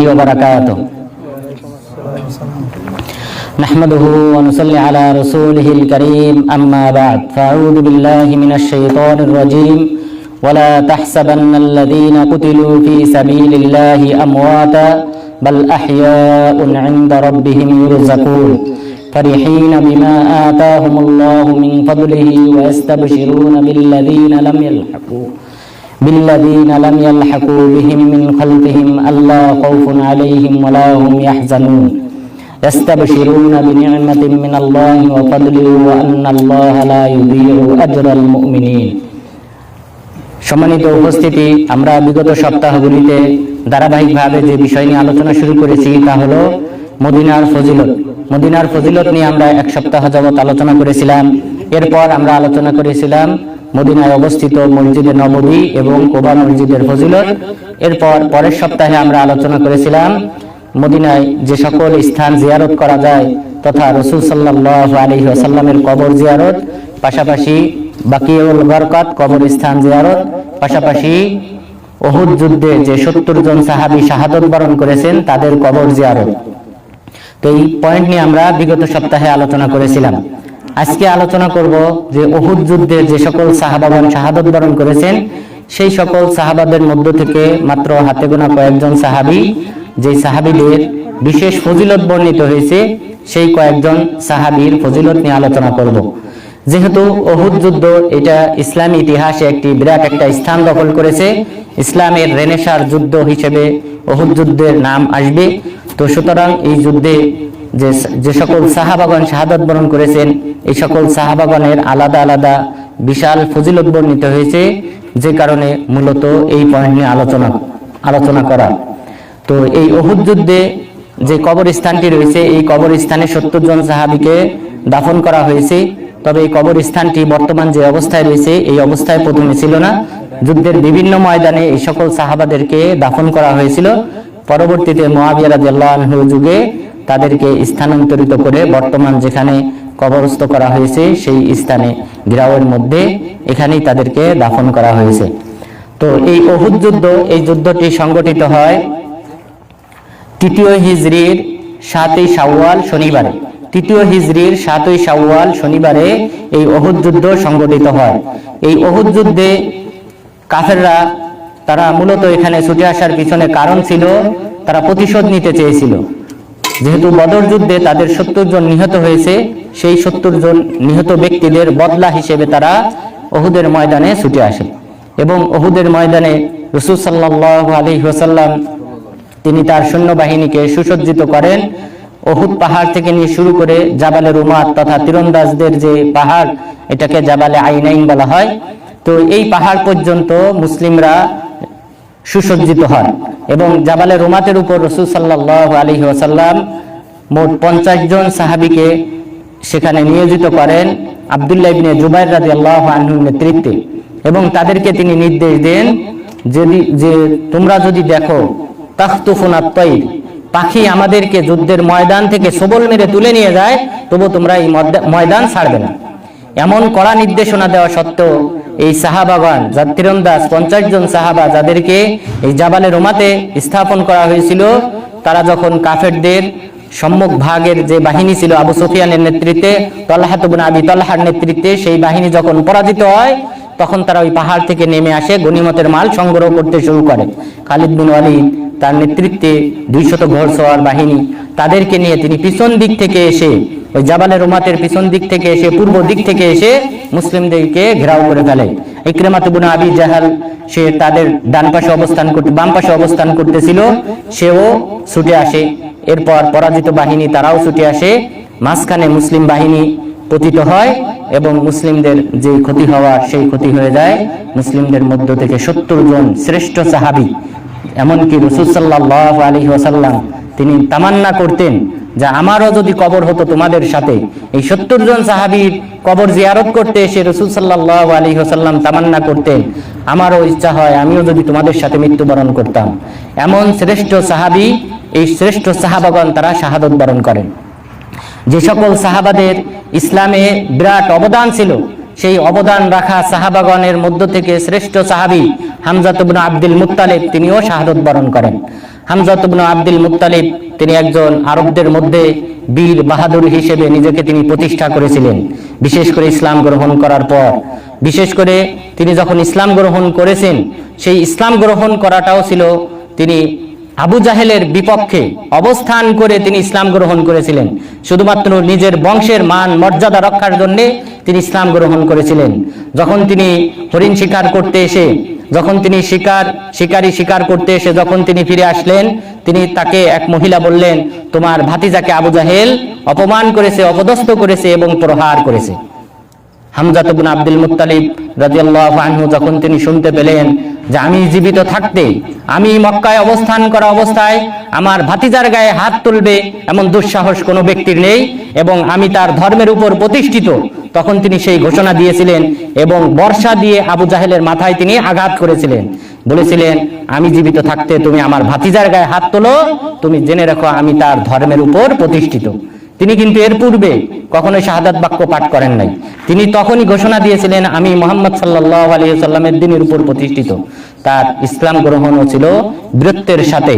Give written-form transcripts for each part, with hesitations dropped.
ওয়া বারাকাতুহু। نحمده ونصلي على رسوله الكريم أما بعد فأعوذ بالله من الشيطان الرجيم ولا تحسبن الذين قتلوا في سبيل الله أمواتا بل أحياء عند ربهم يرزقون فرحين بما آتاهم الله من فضله ويستبشرون بالذين لم يلحقوا بهم من خلفهم ألا خوف عليهم ولا هم يحزنون يستبشرون بنعمة من الله وفضل وأن الله لا يضيع أجر المؤمنين। সম্মানিত উপস্থিতি, আমরা বিগত সপ্তাহগুলিতে ধারাবাহিকভাবে যে বিষয় নিয়ে আলোচনা শুরু করেছি তা হলো মদিনার ফজিলত। মদিনার ফজিলত নিয়ে আমরা এক সপ্তাহ যাবত আলোচনা করেছিলাম। এরপর আমরা আলোচনা করেছিলাম মদিনায় অবস্থিত মসজিদে নববী এবং কুবা মসজিদের ফজিলত। এরপর পরের সপ্তাহে আমরা আলোচনা করেছিলাম মদিনায় যে সকল স্থান জিয়ারত করা যায় তথা রাসূল সাল্লাল্লাহু আলাইহি ওয়াসাল্লামের কবর জিয়ারত, পাশাপাশি বাকিউল বারকাত কবরস্থান জিয়ারত, পাশাপাশি উহুদ যুদ্ধে যে 70 জন সাহাবী শাহাদাত বরণ করেছেন তাদের কবর জিয়ারত। তো এই পয়েন্ট নিয়ে আমরা বিগত সপ্তাহে আলোচনা করেছিলাম। আজকে আলোচনা করব যে উহুদ যুদ্ধে যে সকল সাহাবাগণ শাহাদাত বরণ করেছেন সেই সকল সাহাবাদের মধ্য থেকে মাত্র হাতে গোনা কয়েকজন সাহাবী, যে সাহাবীদের বিশেষ ফজিলত বর্ণিত হয়েছে সেই কয়েকজন সাহাবীর ফজিলত নিয়ে আলোচনা করব। যেহেতু উহুদ যুদ্ধ এটা ইসলামী ইতিহাসে একটি বিরাট একটা স্থান দখল করেছে, ইসলামের রেনেসার যুদ্ধ হিসেবে উহুদ যুদ্ধের নাম আসবে। তো সুতরাং এই যুদ্ধে যে সকল সাহাবাগণ শাহাদাত বরণ করেছেন এই সকল সাহাবাগণের আলাদা আলাদা বিশাল ফজিলত বর্ণিত হয়েছে, যে কারণে মূলত এই পয়েন্ট নিয়ে আলোচনা করা। তো এই উহুদ যুদ্ধে যে কবরস্থানটি রয়েছে এই কবরস্থানে 70 জন সাহাবীকে দাফন করা হয়েছে। তবে এই কবরস্থানটি বর্তমান যে অবস্থায় রয়েছে এই অবস্থায় প্রথমে ছিল না। যুদ্ধের বিভিন্ন ময়দানে এই সকল সাহাবাদেরকে দাফন করা হয়েছিল। পরবর্তীতে মুআবিয়া রাদিয়াল্লাহু আনহু যুগে তাদেরকে স্থানান্তরিত করে বর্তমান যেখানে কবরস্থ করা হয়েছে সেই স্থানে গিরাওয়ের মধ্যে এখানেই তাদেরকে দাফন করা হয়েছে। তো এই উহুদ যুদ্ধ, এই যুদ্ধটি সংগঠিত হয় 3য় হিজরির 7ই শাওয়াল শনিবারে। 3য় হিজরির 7ই শাওয়াল শনিবারে এই উহুদ যুদ্ধ সংগঠিত হয়। এই উহুদ যুদ্ধে কাফেররা তারা মূলত এখানে ছুটে আসার পিছনে কারণ ছিল তারা প্রতিশোধ নিতে চেয়েছিল। যেহেতু বদর যুদ্ধে তাদের 70 জন নিহত হয়েছে, সেই 70 জন নিহত ব্যক্তিদের বদলা হিসেবে তারা উহুদের ময়দানে ছুটে আসে এবং উহুদের ময়দানে রাসূল সাল্লাল্লাহু আলাইহি ওয়াসাল্লাম তিনি তার সৈন্যবাহিনীকে সুসজ্জিত করেন। উহুদ পাহাড় থেকে নিয়ে শুরু করে জাবালে রুমাত তথা তীরন্দাজদের যে পাহাড় এটাকে জাবালে আইনাইন বলা হয়। তো এই পাহাড় পর্যন্ত মুসলিমরা সুসজ্জিত হয় এবং জাবালে রুমাতের উপর রাসূল সাল্লাল্লাহু আলাইহি ওয়াসাল্লাম মোট 50 জন সাহাবীকে সেখানে নিয়োজিত করেন আব্দুল্লাহ ইবনে জুবাইর রাদিয়াল্লাহু আনহুর নেতৃত্বে এবং তাদেরকে তিনি নির্দেশ দেন যে তোমরা যদি দেখো তাখতুফুনাত তাইর, পাখি আমাদেরকে যুদ্ধের ময়দান থেকে সবল মেরে তুলে নিয়ে যায় তবু তোমরা এই ময়দান ছাড়বে না। এমন কড়া নির্দেশনা দেওয়া সত্ত্বেও এই সাহাবাগণ তীরন্দাজ 50 জন সাহাবা যাদেরকে এই জাবালে রুমাতে স্থাপন করা হয়েছিল তারা যখন কাফেরদের সম্মুখ ভাগের যে বাহিনী ছিল আবু সুফিয়ানের নেতৃত্বে, তালহা ইবনে আবি তালহার নেতৃত্বে সেই বাহিনী যখন পরাজিত হয় তখন তারা ওই পাহাড় থেকে নেমে আসে গনিমতের মাল সংগ্রহ করতে শুরু করে। খালিদ বিন ওয়ালিদ তার নেতৃত্বে 200 ঘোড়সওয়ার বাহিনী তাদেরকে নিয়ে তিনি পিছন দিক থেকে এসে ওই জাবালে রুমাতের পিছন দিক থেকে এসে পূর্ব দিক থেকে এসে মুসলিমদেরকে ঘেরাও করে ফেলে। ইকরামা ইবনে আবি জাহাল সে তাদের বাম পাশে অবস্থান করতেছিল, সেও ছুটে আসে। এরপর পরাজিত বাহিনী তারাও ছুটে আসে, মাঝখানে মুসলিম বাহিনী পতিত হয় এবং মুসলিমদের যে ক্ষতি হওয়ার সেই ক্ষতি হয়ে যায়। মুসলিমদের মধ্য থেকে 70 জন শ্রেষ্ঠ সাহাবী, এমনকি রাসূল সাল্লাল্লাহু আলাইহি ওয়াসাল্লাম তিনি তামান্না করতেন যে আমারও যদি কবর হতো তোমাদের সাথে। এই 70 জন সাহাবীর কবর জিয়ারত করতে এসে রাসূল সাল্লাল্লাহু আলাইহি ওয়াসাল্লাম তামান্না করতেন আমারও ইচ্ছা হয় আমিও যদি তোমাদের সাথে মৃত্যুবরণ করতাম। এমন শ্রেষ্ঠ সাহাবী, এই শ্রেষ্ঠ সাহাবাগণ তারা শাহাদাত বরণ করেন। যে সকল সাহাবাদের ইসলামে বিরাট অবদান ছিল সেই অবদান রাখা সাহাবাগণের মধ্য থেকে শ্রেষ্ঠ সাহাবী হামজা ইবনে আব্দুল মুত্তালিব তিনিও শাহাদাত বরণ করেন। হামজা ইবনে আব্দুল মুত্তালিব তিনি একজন আরবদের মধ্যে বীর বাহাদুর হিসেবে নিজেকে তিনি প্রতিষ্ঠা করেছিলেন। বিশেষ করে ইসলাম গ্রহণ করার পর, বিশেষ করে তিনি যখন ইসলাম গ্রহণ করেছেন, সেই ইসলাম গ্রহণ করাটাও ছিল তিনি আবু জাহেলের বিপক্ষে অবস্থান করে তিনি ইসলাম গ্রহণ করেছিলেন। শুধুমাত্র নিজের বংশের মান মর্যাদা রক্ষার জন্য তিনি ইসলাম গ্রহণ করেছিলেন। যখন তিনি হরিণ শিকার করতে এসে, যখন তিনি শিকারি শিকার করতে এসে যখন তিনি ফিরে আসলেন, তিনি তাকে এক মহিলা বললেন, তোমার ভাতিজাকে আবু জাহেল অপমান করেছে, অপদস্থ করেছে এবং প্রহার করেছে। হামজা ইবনে আব্দুল মুত্তালিব রাদিয়াল্লাহু আনহু যখন তিনি শুনতে পেলেন যে আমি জীবিত থাকতে, আমি মক্কায় অবস্থান করা অবস্থায় আমার ভাতিজার গায়ে হাত তুলবে এমন দুঃসাহস কোনো ব্যক্তির নেই এবং আমি তার ধর্মের উপর প্রতিষ্ঠিত, তখন তিনি সেই ঘোষণা দিয়েছিলেন এবং বর্ষা দিয়ে আবু জাহেলের মাথায় তিনি আঘাত করেছিলেন। বলেছিলেন, আমি জীবিত থাকতে তুমি আমার ভাতিজার গায়ে হাত তোলো, তুমি জেনে রাখো আমি তার ধর্মের উপর প্রতিষ্ঠিত। তিনি কিন্তু এর পূর্বে কখনো শাহাদাত বাক্য পাঠ করেন নাই। তিনি তখনই ঘোষণা দিয়েছিলেন আমি মুহাম্মদ সাল্লাল্লাহু আলাইহি ওয়াসাল্লামের দ্বীনের উপর প্রতিষ্ঠিত। তার ইসলাম গ্রহণও ছিল বীরত্বের সাথে।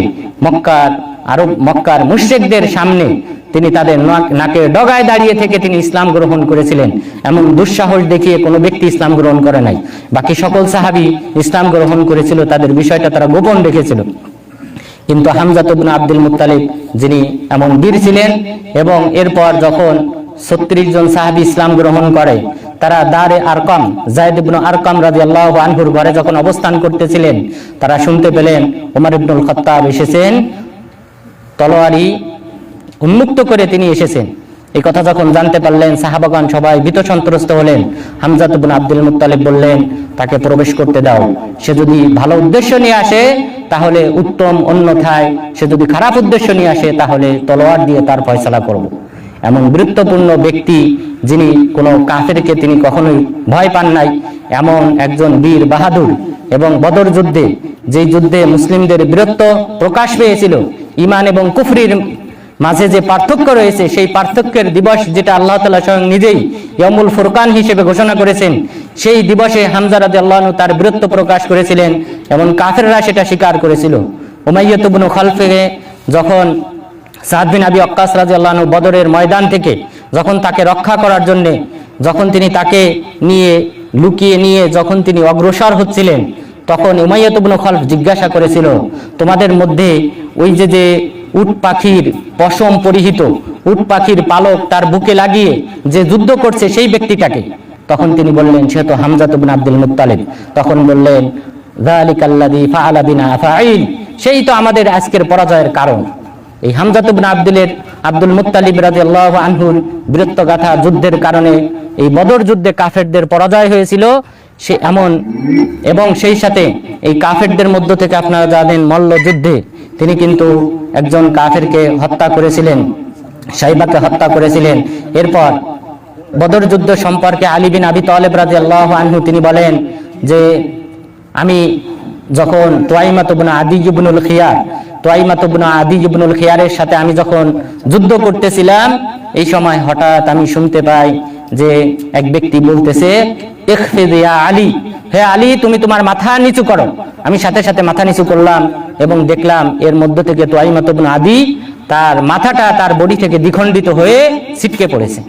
মক্কার মুশরিকদের সামনে তিনি তাদের নাকের ডগায় দাঁড়িয়ে থেকে তিনি ইসলাম গ্রহণ করেছিলেন। এমন দুঃসাহস দেখিয়ে কোনো ব্যক্তি ইসলাম গ্রহণ করে নাই। বাকি সকল সাহাবী ইসলাম গ্রহণ করেছিল, তাদের বিষয়টা তারা গোপন রেখেছিল। কিন্তু হামজা ইবনে আব্দুল মুত্তালিব যিনি এমন বীর ছিলেন, এবং এরপর যখন 36 জন সাহাবী ইসলাম গ্রহণ করে, তারা দারে আরকাম যায়েদ ইবনে আরকাম রাদিয়াল্লাহু আনহুর ঘরে যখন অবস্থান করতেছিলেন, তারা শুনতে পেলেন ওমর ইবনুল খাত্তাব এসেছেন, তলোয়ারি উন্মুক্ত করে তিনি এসেছেন। এই কথা যখন জানতে পারলেন, সাহাবাগণ সবাই ভীত সন্ত্রস্ত হলেন। হামজা ইবনে আব্দুল মুত্তালিব বললেন, তাকে প্রবেশ করতে দাও, সে যদি ভালো উদ্দেশ্য নিয়ে আসে তাহলে উত্তম, অন্যথায় সে যদি খারাপ উদ্দেশ্য নিয়ে আসে তাহলে তলোয়ার দিয়ে তার ফয়সালা করব। এমন বীরত্বপূর্ণ ব্যক্তি, যিনি কোনো কাফেরকে তিনি কখনোই ভয় পান নাই, এমন একজন বীর বাহাদুর। এবং বদর যুদ্ধে, যেই যুদ্ধে মুসলিমদের বীরত্ব প্রকাশ পেয়েছিল, ঈমান এবং কুফরির মাঝে যে পার্থক্য রয়েছে, সেই পার্থক্যের দিবস যেটা আল্লাহ তাআলা স্বয়ং নিজেই ইয়াউমুল ফুরকান হিসেবে ঘোষণা করেছেন, সেই দিবসে হামজা রাদিয়াল্লাহু আনহু তার বীরত্ব প্রকাশ করেছিলেন এবং কাফেররা সেটা স্বীকার করেছিল। উমাইয়া ইবনে খালফে যখন সাদ বিন আবি ওয়াক্কাস রাদিয়াল্লাহু আনহু বদরের ময়দান থেকে যখন তাকে রক্ষা করার জন্য, যখন তিনি তাকে নিয়ে লুকিয়ে নিয়ে যখন তিনি অগ্রসর হচ্ছিলেন, তখন উমাইয়া ইবনে খালফ জিজ্ঞাসা করেছিল, তোমাদের মধ্যে ওই যে উট পাখির পশম পরিহিত, উট পাখির পালক তার বুকে লাগিয়ে যে যুদ্ধ করছে সেই ব্যক্তিটাকে? তখন তিনি বললেন, সে তো হামজা ইবনে আব্দুল মুত্তালিব। তখন বললেন, যালিকাল্লাযী ফাআলা বিনা ফাঈল, সেই তো আমাদের আজকের পরাজয়ের কারণ। এই হামজা ইবনে আব্দুল মুত্তালিব রাদিয়াল্লাহু আনহুর বীরত্ব গাথা যুদ্ধের কারণে এই বদর যুদ্ধে কাফেরদের পরাজয় হয়েছিল। সে এমন, এবং সেই সাথে এই কাফেরদের মধ্য থেকে আপনারা জানেন মল্ল যুদ্ধে তিনি কিন্তু একজন কাফেরকে হত্যা করেছিলেন, সাইবাকে হত্যা করেছিলেন। এরপর বদর যুদ্ধ সম্পর্কে আলী বিন আবি তালেব রাদিয়াল্লাহু আনহু তিনি বলেন যে, আমি যখন তুয়াইমাত ইবনে আদি ইবনুল খিয়ারের সাথে আমি যখন যুদ্ধ করতেছিলাম, এই সময় হঠাৎ আমি শুনতে পাই যে এক ব্যক্তি বলতেছে, ইখফিদ ইয়া আলী, হে আলী তুমি তোমার মাথা নিচু করো। আমি সাথে সাথে মাথা নিচু করলাম এবং দেখলাম এর মধ্য থেকে তুয়াইমাত ইবনে আদি তার মাথাটা তার বডি থেকে দ্বিখণ্ডিত হয়ে ছিটকে পড়েছে।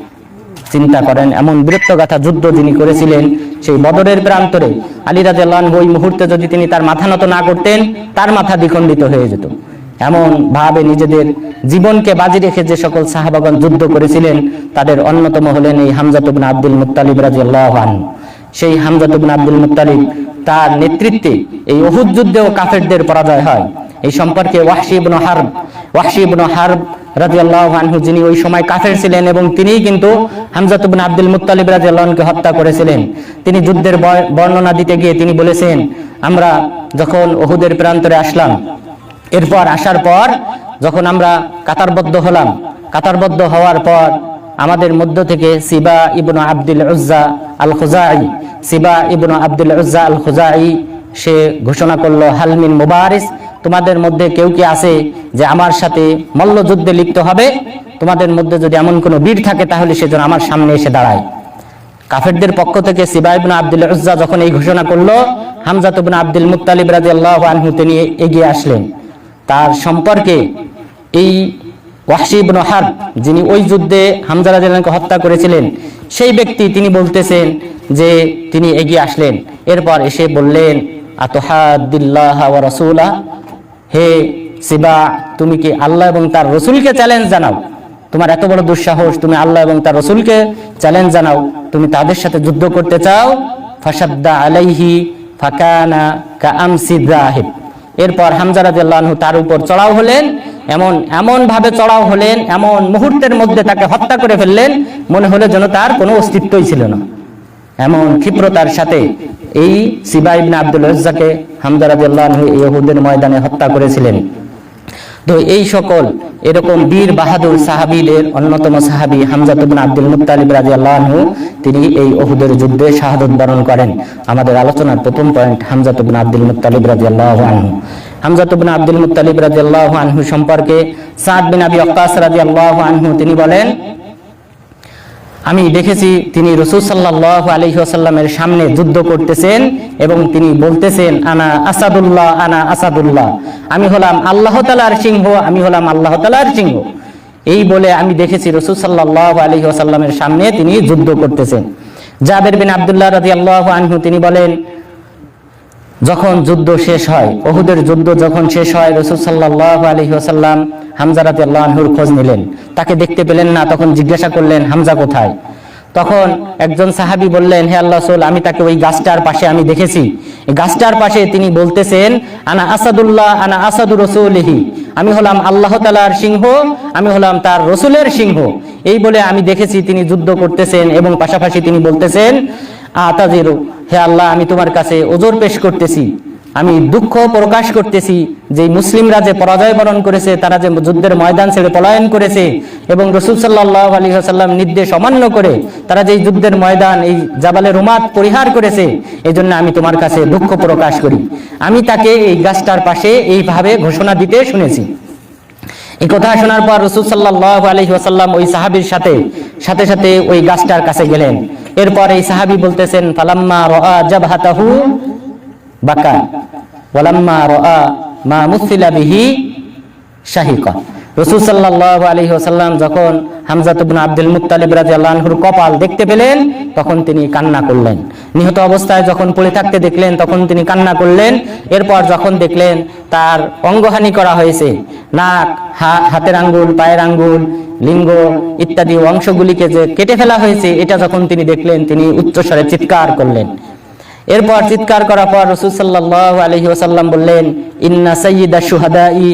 চিন্তা করেন, এমন বীরত্বগাথা যুদ্ধ যিনি করেছিলেন সেই বদরের প্রান্তরে, আলী রাদিয়াল্লাহু আনহু ওই মুহূর্তে যদি তিনি তার মাথা নত না করতেন, তার মাথা দ্বিখণ্ডিত হয়ে যেত। এমন ভাবে নিজেদের জীবনকে বাজি রেখে যে সকল সাহাবাগণ যুদ্ধ করেছিলেন, তাদের অন্যতম হলেন এই হামজা ইবনে আব্দুল মুত্তালিব রাদিয়াল্লাহু আনহু। সেই হামজা ইবনে আব্দুল মুত্তালিব, তার নেতৃত্বে এই উহুদ যুদ্ধেও কাফেরদের পরাজয় হয়। এই সম্পর্কে ওয়াহশী ইবনে হারব রাদিয়াল্লাহু আনহু, যিনি ওই সময় কাফের ছিলেন এবং তিনিই কিন্তু হামজা ইবনে আব্দুল মুত্তালিব রাদিয়াল্লাহু আনহুকে হত্যা করেছিলেন, তিনি যুদ্ধের বর্ণনা দিতে গিয়ে তিনি বলেছেন, আমরা যখন উহুদের প্রান্তরে আসলাম, এরপর আসার পর যখন আমরা কাতারবদ্ধ হওয়ার পর আমাদের মধ্য থেকে সিবা ইবনে আব্দুল উজ্জা আল খুজাই সে ঘোষণা করলো, হালমিন মুবারিস, তোমাদের মধ্যে কেউ কি আছে যে আমার সাথে মল্লযুদ্ধে লিপ্ত হবে? তোমাদের মধ্যে যদি এমন কোনো বীর থাকে তাহলে সে যেন আমার সামনে এসে দাঁড়ায়। কাফেরদের পক্ষ থেকে সিবা ইবনে আব্দুল উজ্জা যখন এই ঘোষণা করলো, হামজা ইবনে আব্দুল মুত্তালিব রাদিয়াল্লাহু আনহু তিনি এগিয়ে আসলেন। তার সম্পর্কে এই ওয়াহশী ইবনে হারব, যিনি ওই যুদ্ধে হামজা রাদিয়াল্লাহু আনহু হত্যা করেছিলেন, সেই ব্যক্তি তিনি বলতেছেন যে তিনি এগিয়ে আসলেন, এরপর এসে বললেন, আতুহাদ্দিল্লাহ ওয়া রাসূলা, হে সিবা, তুমি কি আল্লাহ এবং তার রসুলকে চ্যালেঞ্জ জানাও? তোমার এত বড় দুঃসাহস, তুমি আল্লাহ এবং তার রসুলকে চ্যালেঞ্জ জানাও, তুমি তাদের সাথে যুদ্ধ করতে চাও? ফাশাদ্দা আলাইহি ফাকানা কাআমসি যাহিব। এরপর হামজা রাদিয়াল্লাহু আনহু তার উপর চড়াও হলেন, এমন ভাবে চড়াও হলেন, এমন মুহূর্তের মধ্যে তাকে হত্যা করে ফেললেন, মনে হলো যেন তার কোনো অস্তিত্বই ছিল না। এমন ক্ষিপ্রতার সাথে এই সিবা ইবনে আব্দুল উজ্জাকে হামজা রাদিয়াল্লাহু আনহু ইহুদের ময়দানে হত্যা করেছিলেন। তো এই সকল এরকম বীর বাহাদুর সাহাবীদের অন্যতম সাহাবী হামজা ইবনে আব্দুল মুত্তালিব রাদিয়াল্লাহু আনহু, তিনি এই উহুদের যুদ্ধে শাহাদাত বরণ করেন। আমাদের আলোচনার প্রথম পয়েন্ট হামজা ইবনে আব্দুল মুত্তালিব রাদিয়াল্লাহু আনহু। হামজা ইবনে আব্দুল মুত্তালিব রাদিয়াল্লাহু আনহু সম্পর্কে সাদ বিন আবি ওয়াক্কাস রাদিয়াল্লাহু আনহু তিনি বলেন, আমি দেখেছি তিনি রাসূল সাল্লাল্লাহু আলাইহি ওয়াসাল্লামের সামনে যুদ্ধ করতেছেন এবং তিনি বলতেছেন, আনা আসাদুল্লাহ, আনা আসাদুল্লাহ, আমি হলাম আল্লাহ তাআলার সিংহ, আমি হলাম আল্লাহ তাআলার সিংহ। এই বলে আমি দেখেছি রাসূল সাল্লাল্লাহু আলাইহি ওয়াসাল্লামের সামনে তিনি যুদ্ধ করতেছেন। জাবের বিন আব্দুল্লাহ রাদিয়াল্লাহু আনহু তিনি বলেন, যখন যুদ্ধ শেষ হয়, উহুদের যুদ্ধ যখন শেষ হয়, রাসূল সাল্লাল্লাহু আলাইহি ওয়াসাল্লাম হামজা রাদিয়াল্লাহু আনহুর খোঁজ নিলেন, তাকে দেখতে পেলেন না। তখন জিজ্ঞাসা করলেন, হামজা কোথায়? তখন একজন সাহাবী বললেন, হে আল্লাহর রাসূল, আমি তাকে ওই গাছটার পাশে আমি দেখেছি। এই গাছটার পাশে তিনি বলতেছেন, আনা আসাদুল্লাহ, আনা আসাদু রাসূলিহি, আমি হলাম আল্লাহ তাআলার সিংহ, আমি হলাম তার রাসূলের সিংহ। এই বলে আমি দেখেছি তিনি যুদ্ধ করতেছেন এবং পাশাপাশি তিনি বলতেছেন, আতাজিরু, হে আল্লাহ, আমি তোমার কাছে ওজর পেশ করতেছি, আমি দুঃখ প্রকাশ করতেছি যে মুসলিমরা যে পরাজয় বরণ করেছে, তারা যে যুদ্ধের ময়দান ছেড়ে পলায়ন করেছে এবং রাসূল সাল্লাল্লাহু আলাইহি ওয়াসাল্লাম নির্দেশ অমান্য করে তারা যে যুদ্ধের ময়দান এই জাবালে রুমাত পরিহার করেছে, এজন্য আমি তোমার কাছে দুঃখ প্রকাশ করি। আমি তাকে এই গাছটার পাশে এইভাবে ঘোষণা দিতে শুনেছি। এই কথা শোনার পর রাসূল সাল্লাল্লাহু আলাইহি ওয়াসাল্লাম ওই সাহাবীর সাথে সাথে ওই গাছটার কাছে গেলেন। এরপর এই সাহাবী বলতেছেন, ফালাম্মা রাআ জাবহাতাহু বাকা ওয়ালাম্মা রাআ মা মুসিলা বিহি শাহিকা। রাসূল সাল্লাল্লাহু আলাইহি ওয়াসাল্লাম যখন হামজা ইবনে আব্দুল মুত্তালিব রাদিয়াল্লাহু আনহুর কপাল দেখতে পেলেন, তখন তিনি কান্না করলেন। নিহত অবস্থায় যখন পড়ে থাকতে দেখলেন, তখন তিনি কান্না করলেন। এরপর যখন দেখলেন তার অঙ্গহানি করা হয়েছে, নাক, হাতের আঙ্গুল, পায়ের আঙ্গুল, লিঙ্গ ইত্যাদি অংশগুলিকে যে কেটে ফেলা হয়েছে, এটা যখন তিনি দেখলেন, তিনি উচ্চস্বরে চিৎকার করলেন। এরপর চিৎকার করার পর রাসূল সাল্লাল্লাহু আলাইহি ওয়াসাল্লাম বললেন, ইন্না সাইয়্যিদাশ শুহাদাই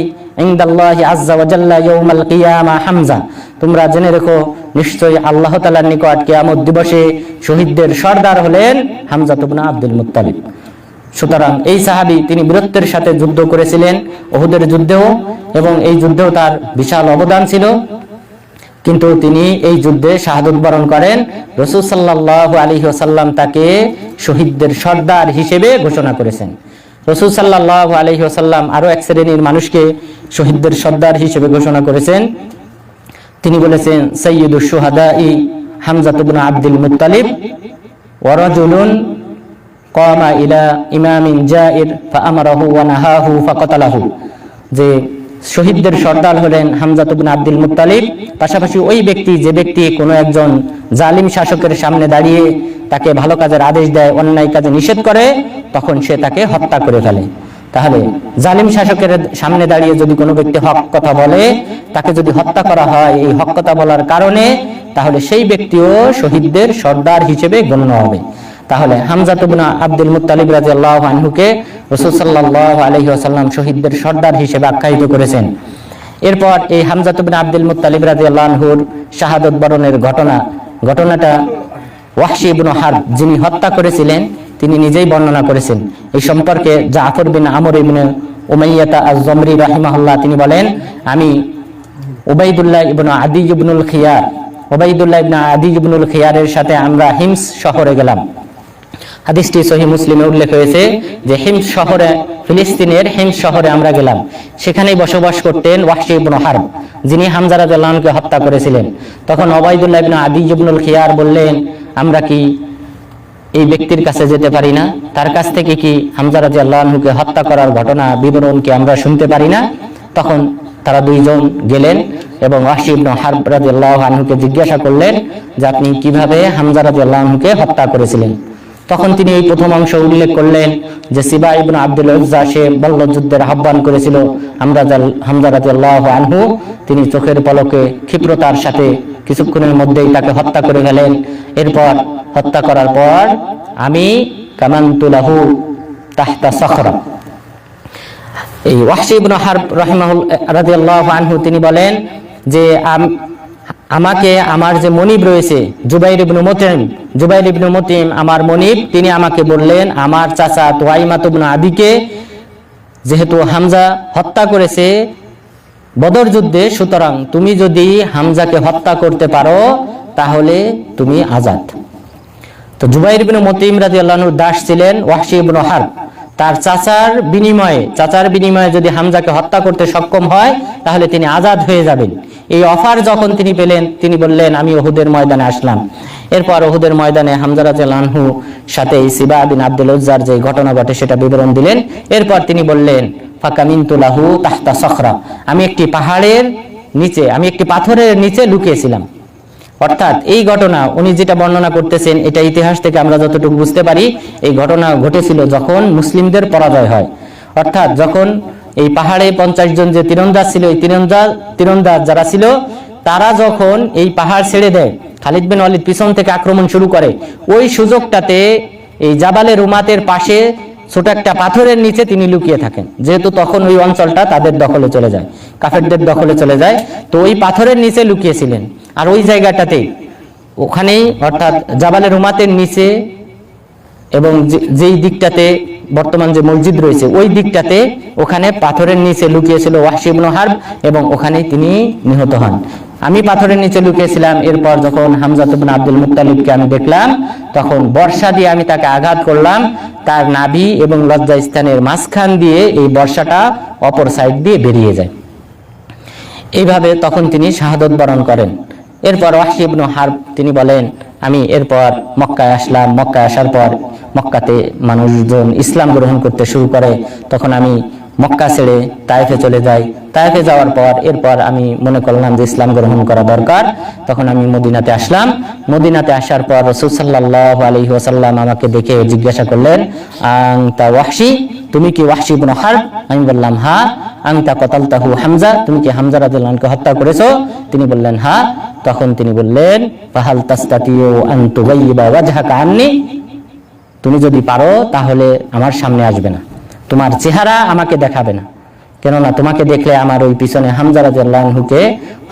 ইনদাল্লাহি আযজা ওয়া জাল্লা ইয়াউমাল কিয়ামা হামজা, তোমরা জেনে রেখো, নিশ্চয়ই আল্লাহ তাআলার নিকট কিয়ামত দিবসে শহীদদের সর্দার হলেন হামজা ইবনে আব্দুল মুত্তালিব। সুতরাং এই সাহাবী তিনি বীরত্বের সাথে যুদ্ধ করেছিলেন উহুদের যুদ্ধেও, এবং এই যুদ্ধেও তার বিশাল অবদান ছিল, কিন্তু তিনি এই যুদ্ধে শাহাদাত বরণ করেন। রাসূল সাল্লাল্লাহু আলাইহি ওয়াসাল্লাম তাকে শহীদদের সর্দার হিসেবে ঘোষণা করেছেন। রাসূল সাল্লাল্লাহু আলাইহি ওয়াসাল্লাম আরো এক শ্রেণীর মানুষকে শহীদদের সর্দার হিসেবে ঘোষণা করেছেন। তিনি বলেছেন, সাইয়্যিদুশ শুহাদাই হামজা ইবনে আব্দুল মুত্তালিব ওয়া রাজুলুন কামা ইলা ইমামিন জাইর ফাআমারাহু ওয়া নাহাহু ফাকাতালাহু, যে শহীদদের সর্দার হলেন হামজা ইবনে আব্দুল মুত্তালিব, পাশাপাশি ওই ব্যক্তি যে ব্যক্তি কোনো একজন জালিম শাসকের সামনে দাঁড়িয়ে তাকে ভালো কাজের আদেশ দেয়, অন্যায় কাজে নিষেধ করে, তখন সে তাকে হত্যা করে ফেলে। তাহলে জালিম শাসকের সামনে দাঁড়িয়ে যদি কোনো ব্যক্তি হক কথা বলে, তাকে যদি হত্যা করা হয় এই হক কথা বলার কারণে, তাহলে সেই ব্যক্তিও শহীদদের সর্দার হিসেবে গণ্য হবে। তাহলে হামজা ইবনে আব্দুল মুত্তালিব রাদিয়াল্লাহু আনহুকে রাসূল সাল্লাল্লাহু আলাইহি ওয়াসাল্লাম শহীদদের সর্দার হিসেবে আখ্যায়িত করেছেন। এরপর এই হামজা ইবনে আব্দুল মুত্তালিব রাদিয়াল্লাহু আনহুর শাহাদাত বরণের ঘটনাটা ওয়াহশী ইবনে হারব, যিনি হত্যা করেছিলেন, তিনি নিজেই বর্ণনা করেছেন। এই সম্পর্কে জাফর বিন আমর ইবনে উমাইয়াহ আয-যমরি রাহিমাহুল্লাহ তিনি বলেন, আমি উবাইদুল্লাহ ইবনে আদি ইবনুল খিয়ারের সাথে আমরা হিমস শহরে গেলাম। হাদিসটি সহিহ মুসলিমে উল্লেখ হয়েছে যে হিমস শহরে, ফিলিস্তিনের হিমস শহরে আমরা গেলাম। সেখানেই বসবাস করতেন ওয়াহশী ইবনে হারব, যিনি হামজা রাদিয়াল্লাহু আনহুকে হত্যা করেছিলেন। তখন উবাইদুল্লাহ ইবনে আদি ইবনুল খিয়ার বললেন, আমরা কি এই ব্যক্তির কাছে যেতে পারি না? তার কাছ থেকে কি হামজা রাদিয়াল্লাহু আনহুকে হত্যা করার ঘটনা বিবরণ কি আমরা শুনতে পারি না? তখন তারা দুইজন গেলেন এবং ওয়াহশী ইবনে হারব রাদিয়াল্লাহু আনহুকে জিজ্ঞাসা করলেন যে আপনি কিভাবে হামজা রাদিয়াল্লাহু আনহুকে হত্যা করেছিলেন। তখন তিনি এই প্রথম অংশ উল্লেখ করলেন যে সিবা ইবনে আব্দুল উজ্জা সে বল্লযুদ্ধের আহ্বান করেছিল, হামজা রাদিয়াল্লাহু আনহু তিনি চোখের পলকে ক্ষিপ্রতার সাথে কিছুক্ষণের মধ্যেই তাকে হত্যা করে গেলেন। এরপর হত্যা করার পর আমি কামানতু লাহু তাহতা সখরা। এই ওয়াহশী ইবনে হারব রাদিয়াল্লাহু আনহু তিনি বলেন যে আমাকে আমার যে মনিব রয়েছে জুবাইর ইবনে মুতিম আমার মনিব, তিনি আমাকে বললেন আমার চাচা তুয়াইমাত ইবনে আদিকে যেহেতু হামজা হত্যা করেছে বদর যুদ্ধে, সুতরাং তুমি যদি হামজাকে হত্যা করতে পারো তাহলে তুমি আজাদ। তো জুবাইর ইবনে মুতিম রাদিয়াল্লাহু আনহু দাস ছিলেন ওয়াহশী ইবনে হারব, তার চাচার বিনিময়ে যদি হামজাকে হত্যা করতে সক্ষম হয় তাহলে তিনি আজাদ হয়ে যাবেন। এই অফার যখন তিনি পেলেন তিনি বললেন আমি উহুদের ময়দানে আসলাম। এরপর উহুদের ময়দানে হামজা রাদিয়াল্লাহু আনহু সাথে সিবা বিন আব্দুল উজ্জার যে ঘটনা ঘটে সেটা বিবরণ দিলেন। এরপর তিনি বললেন ফাকামিনতু লাহু তাহতা সখরা, আমি একটি পাথরের নিচে লুকিয়েছিলাম। অর্থাৎ এই ঘটনা উনি যেটা বর্ণনা করতেছেন এটা ইতিহাস থেকে আমরা যতটুকু বুঝতে পারি এই ঘটনা ঘটেছিল যখন মুসলিমদের পরাজয় হয়। অর্থাৎ যখন এই পাহাড়ে 50 জন যে তীরন্দাজ ছিল, এই তীরন্দাজ যারা ছিল তারা যখন এই পাহাড় ছেড়ে দেয়, খালিদ বিন ওয়ালিদ পিছন থেকে আক্রমণ শুরু করে, ওই সুযোগটাতে এই জাবালে রুমাতের পাশে ছোট একটা পাথরের নিচে তিনি লুকিয়ে থাকেন। যেহেতু তখন ওই অঞ্চলটা তাদের দখলে চলে যায়, কাফেরদের দখলে চলে যায়, তো ওই পাথরের নিচে লুকিয়েছিলেন। আর ওই জায়গাটাতে ওখানেই অর্থাৎ জাবালে রুমাতের নিচে এবং যেই দিকটাতে বর্তমান যে মসজিদ রয়েছে ওই দিকটাতে ওখানে পাথরের নিচে লুকিয়েছিল ওয়াহশী ইবনে হারব এবং ওখানেই তিনি নিহত হন। আমি পাথরের নিচে লুকিয়েছিলাম। এরপর যখন হামজা ইবনে আব্দুল মুত্তালিবকে আমি দেখলাম তখন বর্ষা দিয়ে আমি তাকে আঘাত করলাম, তার নাভি এবং লজ্জা স্থানের মাঝখান দিয়ে এই বর্ষাটা অপর সাইড দিয়ে বেরিয়ে যায়। এইভাবে তখন তিনি শাহাদত বরণ করেন। এরপর ওয়াহশী ইবনে হারব তিনি বলেন আমি এরপর মক্কায় আসলাম। মক্কায় আসার পর মক্কাতে মানুষজন ইসলাম গ্রহণ করতে শুরু করে। তখন আমি মক্কা ছেড়ে তায়েফে চলে যাই। তায়েফে যাওয়ার পর এরপর আমি মনে করলাম যে ইসলাম গ্রহণ করা দরকার। তখন আমি মদিনাতে আসলাম। মদিনাতে আসার পর রাসূল সাল্লাল্লাহু আলাইহি ওয়াসাল্লাম আমাকে দেখে জিজ্ঞাসা করলেন আনতা ওয়াহশী, তুমি কি ওয়াহশী ইবনে হারব? আমি বললাম হ্যাঁ। আনতা কতালতাহু হামজা, তুমি কি হামজা রাদিয়াল্লাহু আনহুকে হত্যা করেছো? তিনি বললেন হ্যাঁ। তখন তিনি বললেন ফাহাল তাস্তাতিউ আন তুগাইবা ওয়াজহাকা আন্নি, তুমি যদি পারো তাহলে আমার সামনে আসবে না, তোমার চেহারা আমাকে দেখাবে না, কেননা তোমাকে দেখলে আমার ওই পিছনে হামজা রাদিয়াল্লাহু আনহুকে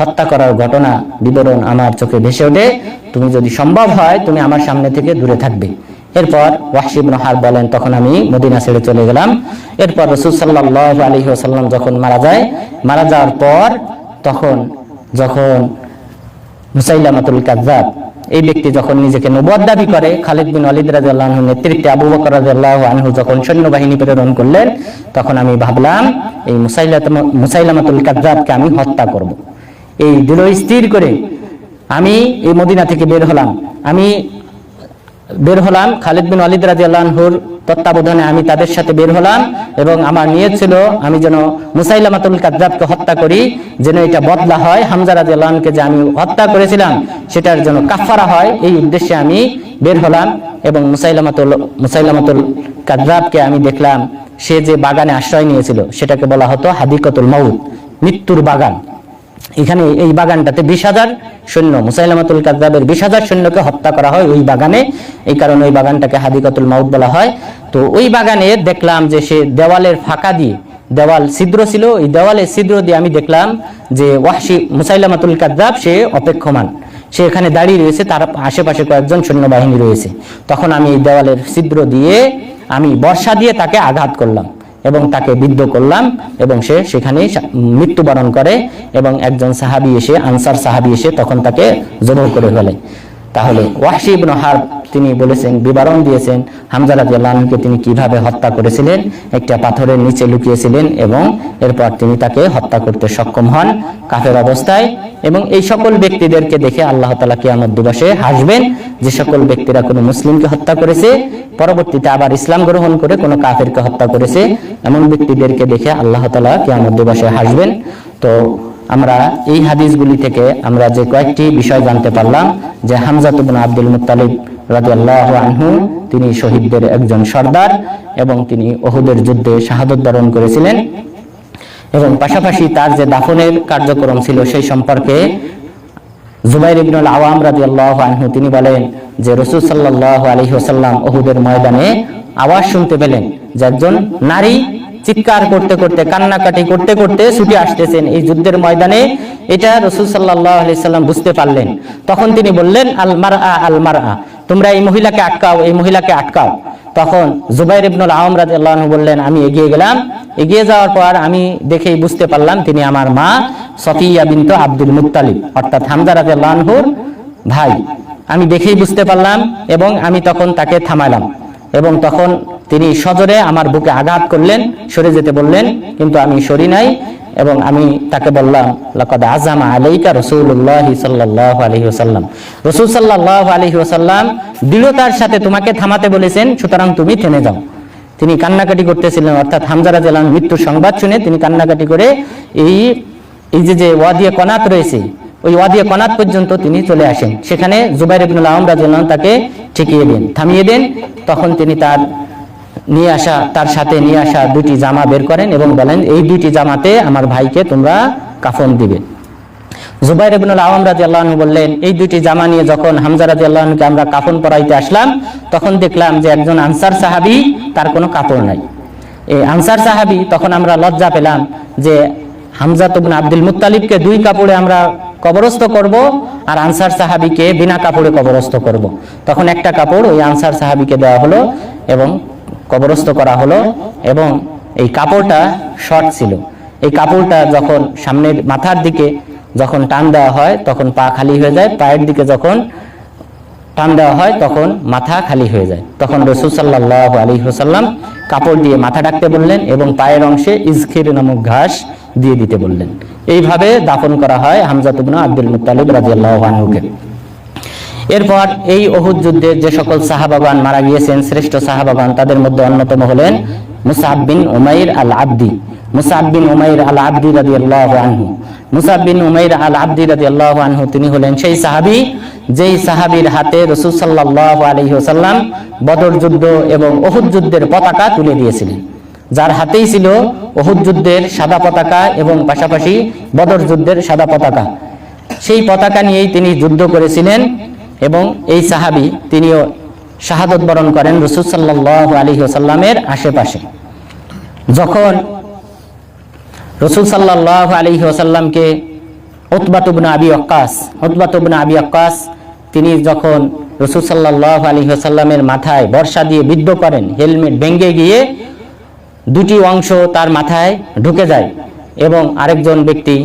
হত্যা করার ঘটনা বিবরণ আমার চোখে ভেসে ওঠে। তুমি যদি সম্ভব হয় তুমি আমার সামনে থেকে দূরে থাকবে। এরপর ওয়াহশী ইবনে হারব বলেন তখন আমি মদিনা ছেড়ে চলে গেলাম। এরপর রাসূল সাল্লাল্লাহু আলাইহি ওয়াসাল্লাম যখন মারা যাওয়ার পর যখন মুসাইলামাতুল কাযযাব এই ব্যক্তি যখন নিজেকে নবুয়ত দাবি করে, খালিদ বিন ওয়ালিদ রাদিয়াল্লাহু আনহু নেতৃত্বে আবু বকর রাদিয়াল্লাহু আনহু যখন সৈন্যবাহিনী প্রেরণ করলেন তখন আমি ভাবলাম এই মুসাইলামাতুল কাযযাবকে আমি হত্যা করব। এই দৃঢ় স্থির করে আমি এই মদিনা থেকে বের হলাম। খালিদ বিন ওয়ালিদ রাদিয়াল্লাহু আনহুর তত্ত্বাবধানে আমি তাদের সাথে বের হলাম এবং আমার নিয়ত ছিল আমি যেন মুসাইলামাতুল কাযযাবকে হত্যা করি, যেন এটা বদলা হয়, হামজা রাদিয়াল্লাহু আনহুকে যে আমি হত্যা করেছিলাম সেটার জন্য কাফারা হয়, এই উদ্দেশ্যে আমি বের হলাম। এবং মুসাইলামাতুল কাযযাবকে আমি দেখলাম সে যে বাগানে আশ্রয় নিয়েছিল সেটাকে বলা হতো হাদিকাতুল মাউত, মৃত্যুর বাগান। এখানে এই বাগানটাতে 20,000 সৈন্য, মুসাইলামাতুল কাযযাবের 20,000 সৈন্যকে হত্যা করা হয় ওই বাগানে। এই কারণে ওই বাগানটাকে হাদিকাতুল মাউত বলা হয়। তো ওই বাগানে দেখলাম যে সে দেওয়ালের ফাঁকা দিয়ে, দেওয়াল ছিদ্র ছিল, এই দেওয়ালের ছিদ্র দিয়ে আমি দেখলাম যে মুসাইলামাতুল কাযযাব সে অপেক্ষমান, সে এখানে দাঁড়িয়ে রয়েছে, তার আশেপাশে কয়েকজন সৈন্যবাহিনী রয়েছে। তখন আমি এই দেওয়ালের ছিদ্র দিয়ে আমি বর্ষা দিয়ে তাকে আঘাত করলাম এবং তাকে বিদ্ধ করলাম এবং সে সেখানেই মৃত্যুবরণ করে। এবং একজন সাহাবী এসে, আনসার সাহাবী এসে তখন তাকে জবাহ করে ফেলে। তাহলে ওয়াহশী ইবনে হারব তিনি বলেছেন, বিবরণ দিয়েছেন হামজা রাদিয়াল্লাহু আনহুকে তিনি কিভাবে হত্যা করেছিলেন। একটা পাথরের নিচে লুকিয়েছিলেন এবং এরপর তিনি তাকে হত্যা করতে সক্ষম হন কাফের অবস্থায়। এবং এই সকল ব্যক্তিদেরকে দেখে আল্লাহ তাআলা কিয়ামত দিবসে হাসবেন। যে সকল ব্যক্তিরা কোনো মুসলিমকে হত্যা করেছে, পরবর্তীতে আবার ইসলাম গ্রহণ করে কোনো কাফেরকে হত্যা করেছে, এমন ব্যক্তিদেরকে দেখে আল্লাহ তাআলা কিয়ামত দিবসে হাসবেন। তো আমরা এই হাদিসগুলি থেকে আমরা যে কয়েকটি বিষয় জানতে পারলাম, যে হামজা ইবনে আব্দুল মুত্তালিব রাদিয়াল্লাহু আনহু তিনি শহীদদের একজন সর্দার এবং তিনি উহুদের যুদ্ধে শাহাদাত বরণ করেছিলেন। এবং পাশাপাশি তার যে দাফনের কার্যক্রম ছিল সেই সম্পর্কে জুবাইর ইবনুল আওয়াম রাদিয়াল্লাহু আনহু তিনি বলেন যে রাসূল সাল্লাল্লাহু আলাইহি ওয়াসাল্লাম উহুদের ময়দানে আওয়াজ শুনতে পেলেন যে একজন নারী চিৎকার করতে করতে, কান্নাকাটি করতে করতে ছুটে আসতেছেন এই যুদ্ধের ময়দানে। এটা রাসূল সাল্লাল্লাহু আলাইহি ওয়াসাল্লাম বুঝতে পারলেন। তখন তিনি বললেন, আল মারআ আল মারআ, তোমরা এই মহিলাকে আটকাও, এই মহিলাকে আটকাও। তখন জুবাইর ইবনুল আওয়াম রাদিয়াল্লাহু আনহু বললেন, আমি এগিয়ে গেলাম। এগিয়ে যাওয়ার পর আমি দেখেই বুঝতে পারলাম তিনি আমার মা সফিয়া বিনতে আব্দুল মুত্তালিব, অর্থাৎ হামজা রাদিয়াল্লাহু আনহুর ভাই। আমি দেখেই বুঝতে পারলাম এবং আমি তখন তাকে থামালাম। এবং তখন তিনি সজোরে আমার বুকে আঘাত করলেন, সরে যেতে বললেন, কিন্তু আমি সরি নাই। এবং আমি তাকে বললাম, লাকাদ আযামা আলাইকা রাসূলুল্লাহ সাল্লাল্লাহু আলাইহি ওয়াসাল্লাম, রাসূল সাল্লাল্লাহু আলাইহি ওয়াসাল্লাম দৃঢ়তার সাথে তোমাকে থামাতে বলেছেন, সুতরাং তুমি থেমে যাও। তিনি কান্নাকাটি করতেছিলেন, অর্থাৎ হামজা রাদিয়াল্লাহু আনহু মৃত্যুর সংবাদ শুনে তিনি কান্নাকাটি করে এই যে ওয়াদিয়ে কনাত রয়েছে, ওই ওয়াদিয়ে কনাত পর্যন্ত তিনি চলে আসেন। সেখানে জুবাইর ইবনুল আওয়াম রাদিয়াল্লাহু আনহু তাকে ঠেকিয়ে দেন, থামিয়ে দেন। তখন তিনি তার সাথে নিয়ে আসা দুটি জামা বের করেন এবং বলেন, এই দুটি জামাতে আমার ভাইকে তোমরা কাফন দিবে। জুবাইর ইবনুল আওয়াম রাদিয়াল্লাহু আনহু বললেন, এই দুটি জামা নিয়ে যখন হামজা রাদিয়াল্লাহু আনহুকে আমরা কাফন পরাইতে আসলাম, তখন দেখলাম যে একজন আনসার সাহাবী, তার কোনো কাপড় নাই। এই আনসার সাহাবী, তখন আমরা লজ্জা পেলাম যে হামজা ইবনে আব্দুল মুত্তালিবকে দুই কাপড়ে আমরা কবরস্থ করব আর আনসার সাহাবীকে বিনা কাপড়ে কবরস্থ করব। তখন একটা কাপড় ওই আনসার সাহাবীকে দেওয়া হলো এবং কবরস্থ করা হলো। এবং এই কাপড়টা শর্ট ছিল। এই কাপড়টা যখন সামনের মাথার দিকে যখন টান দেওয়া হয় তখন পা খালি হয়ে যায়, পায়ের দিকে যখন টান দেওয়া হয় তখন মাথা খালি হয়ে যায়। তখন রাসূল সাল্লাল্লাহু আলাইহি ওয়াসাল্লাম কাপড় দিয়ে মাথা ঢাকতে বললেন এবং পায়ের অংশে ইজখির নামক ঘাস দিয়ে দিতে বললেন। এইভাবে দাফন করা হয় হামজা ইবনে আব্দুল মুত্তালিব রাদিয়াল্লাহু আনহুকে। এরপর এই উহুদ যুদ্ধে যে সকল সাহাবাগণ মারা গিয়েছেন, শ্রেষ্ঠ সাহাবাগণ, তাদের মধ্যে অন্যতম হলেন মুসআব বিন উমাইর আল আবদি। মুসআব বিন উমাইর আল আবদি রাদিয়াল্লাহু আনহু, মুসআব বিন উমাইর আল আবদি রাদিয়াল্লাহু আনহু তিনি হলেন সেই সাহাবী যেই সাহাবীর হাতে রাসূল সাল্লাল্লাহু আলাইহি ওয়াসাল্লাম বদর যুদ্ধ এবং উহুদ যুদ্ধের পতাকা তুলে দিয়েছিলেন, যার হাতেই ছিল উহুদ যুদ্ধের সাদা পতাকা এবং পাশাপাশি বদর যুদ্ধের সাদা পতাকা। সেই পতাকা নিয়েই তিনি যুদ্ধ করেছিলেন এবং এই সাহাবী তিনিও শাহাদাত বরণ করেন রাসূল সাল্লাল্লাহু আলাইহি ওয়াসাল্লামের আশেপাশে। যখন রাসূল সাল্লাল্লাহু আলাইহি ওয়াসাল্লামকে উতবা ইবনে আবি ওয়াক্কাস তিনি যখন রাসূল সাল্লাল্লাহু আলাইহি ওয়াসাল্লামের মাথায় বর্ষা দিয়ে বিদ্ধ করেন, হেলমেট ভেঙে গিয়ে দুটি অংশ তার মাথায় ঢুকে যায় এবং আরেকজন ব্যক্তি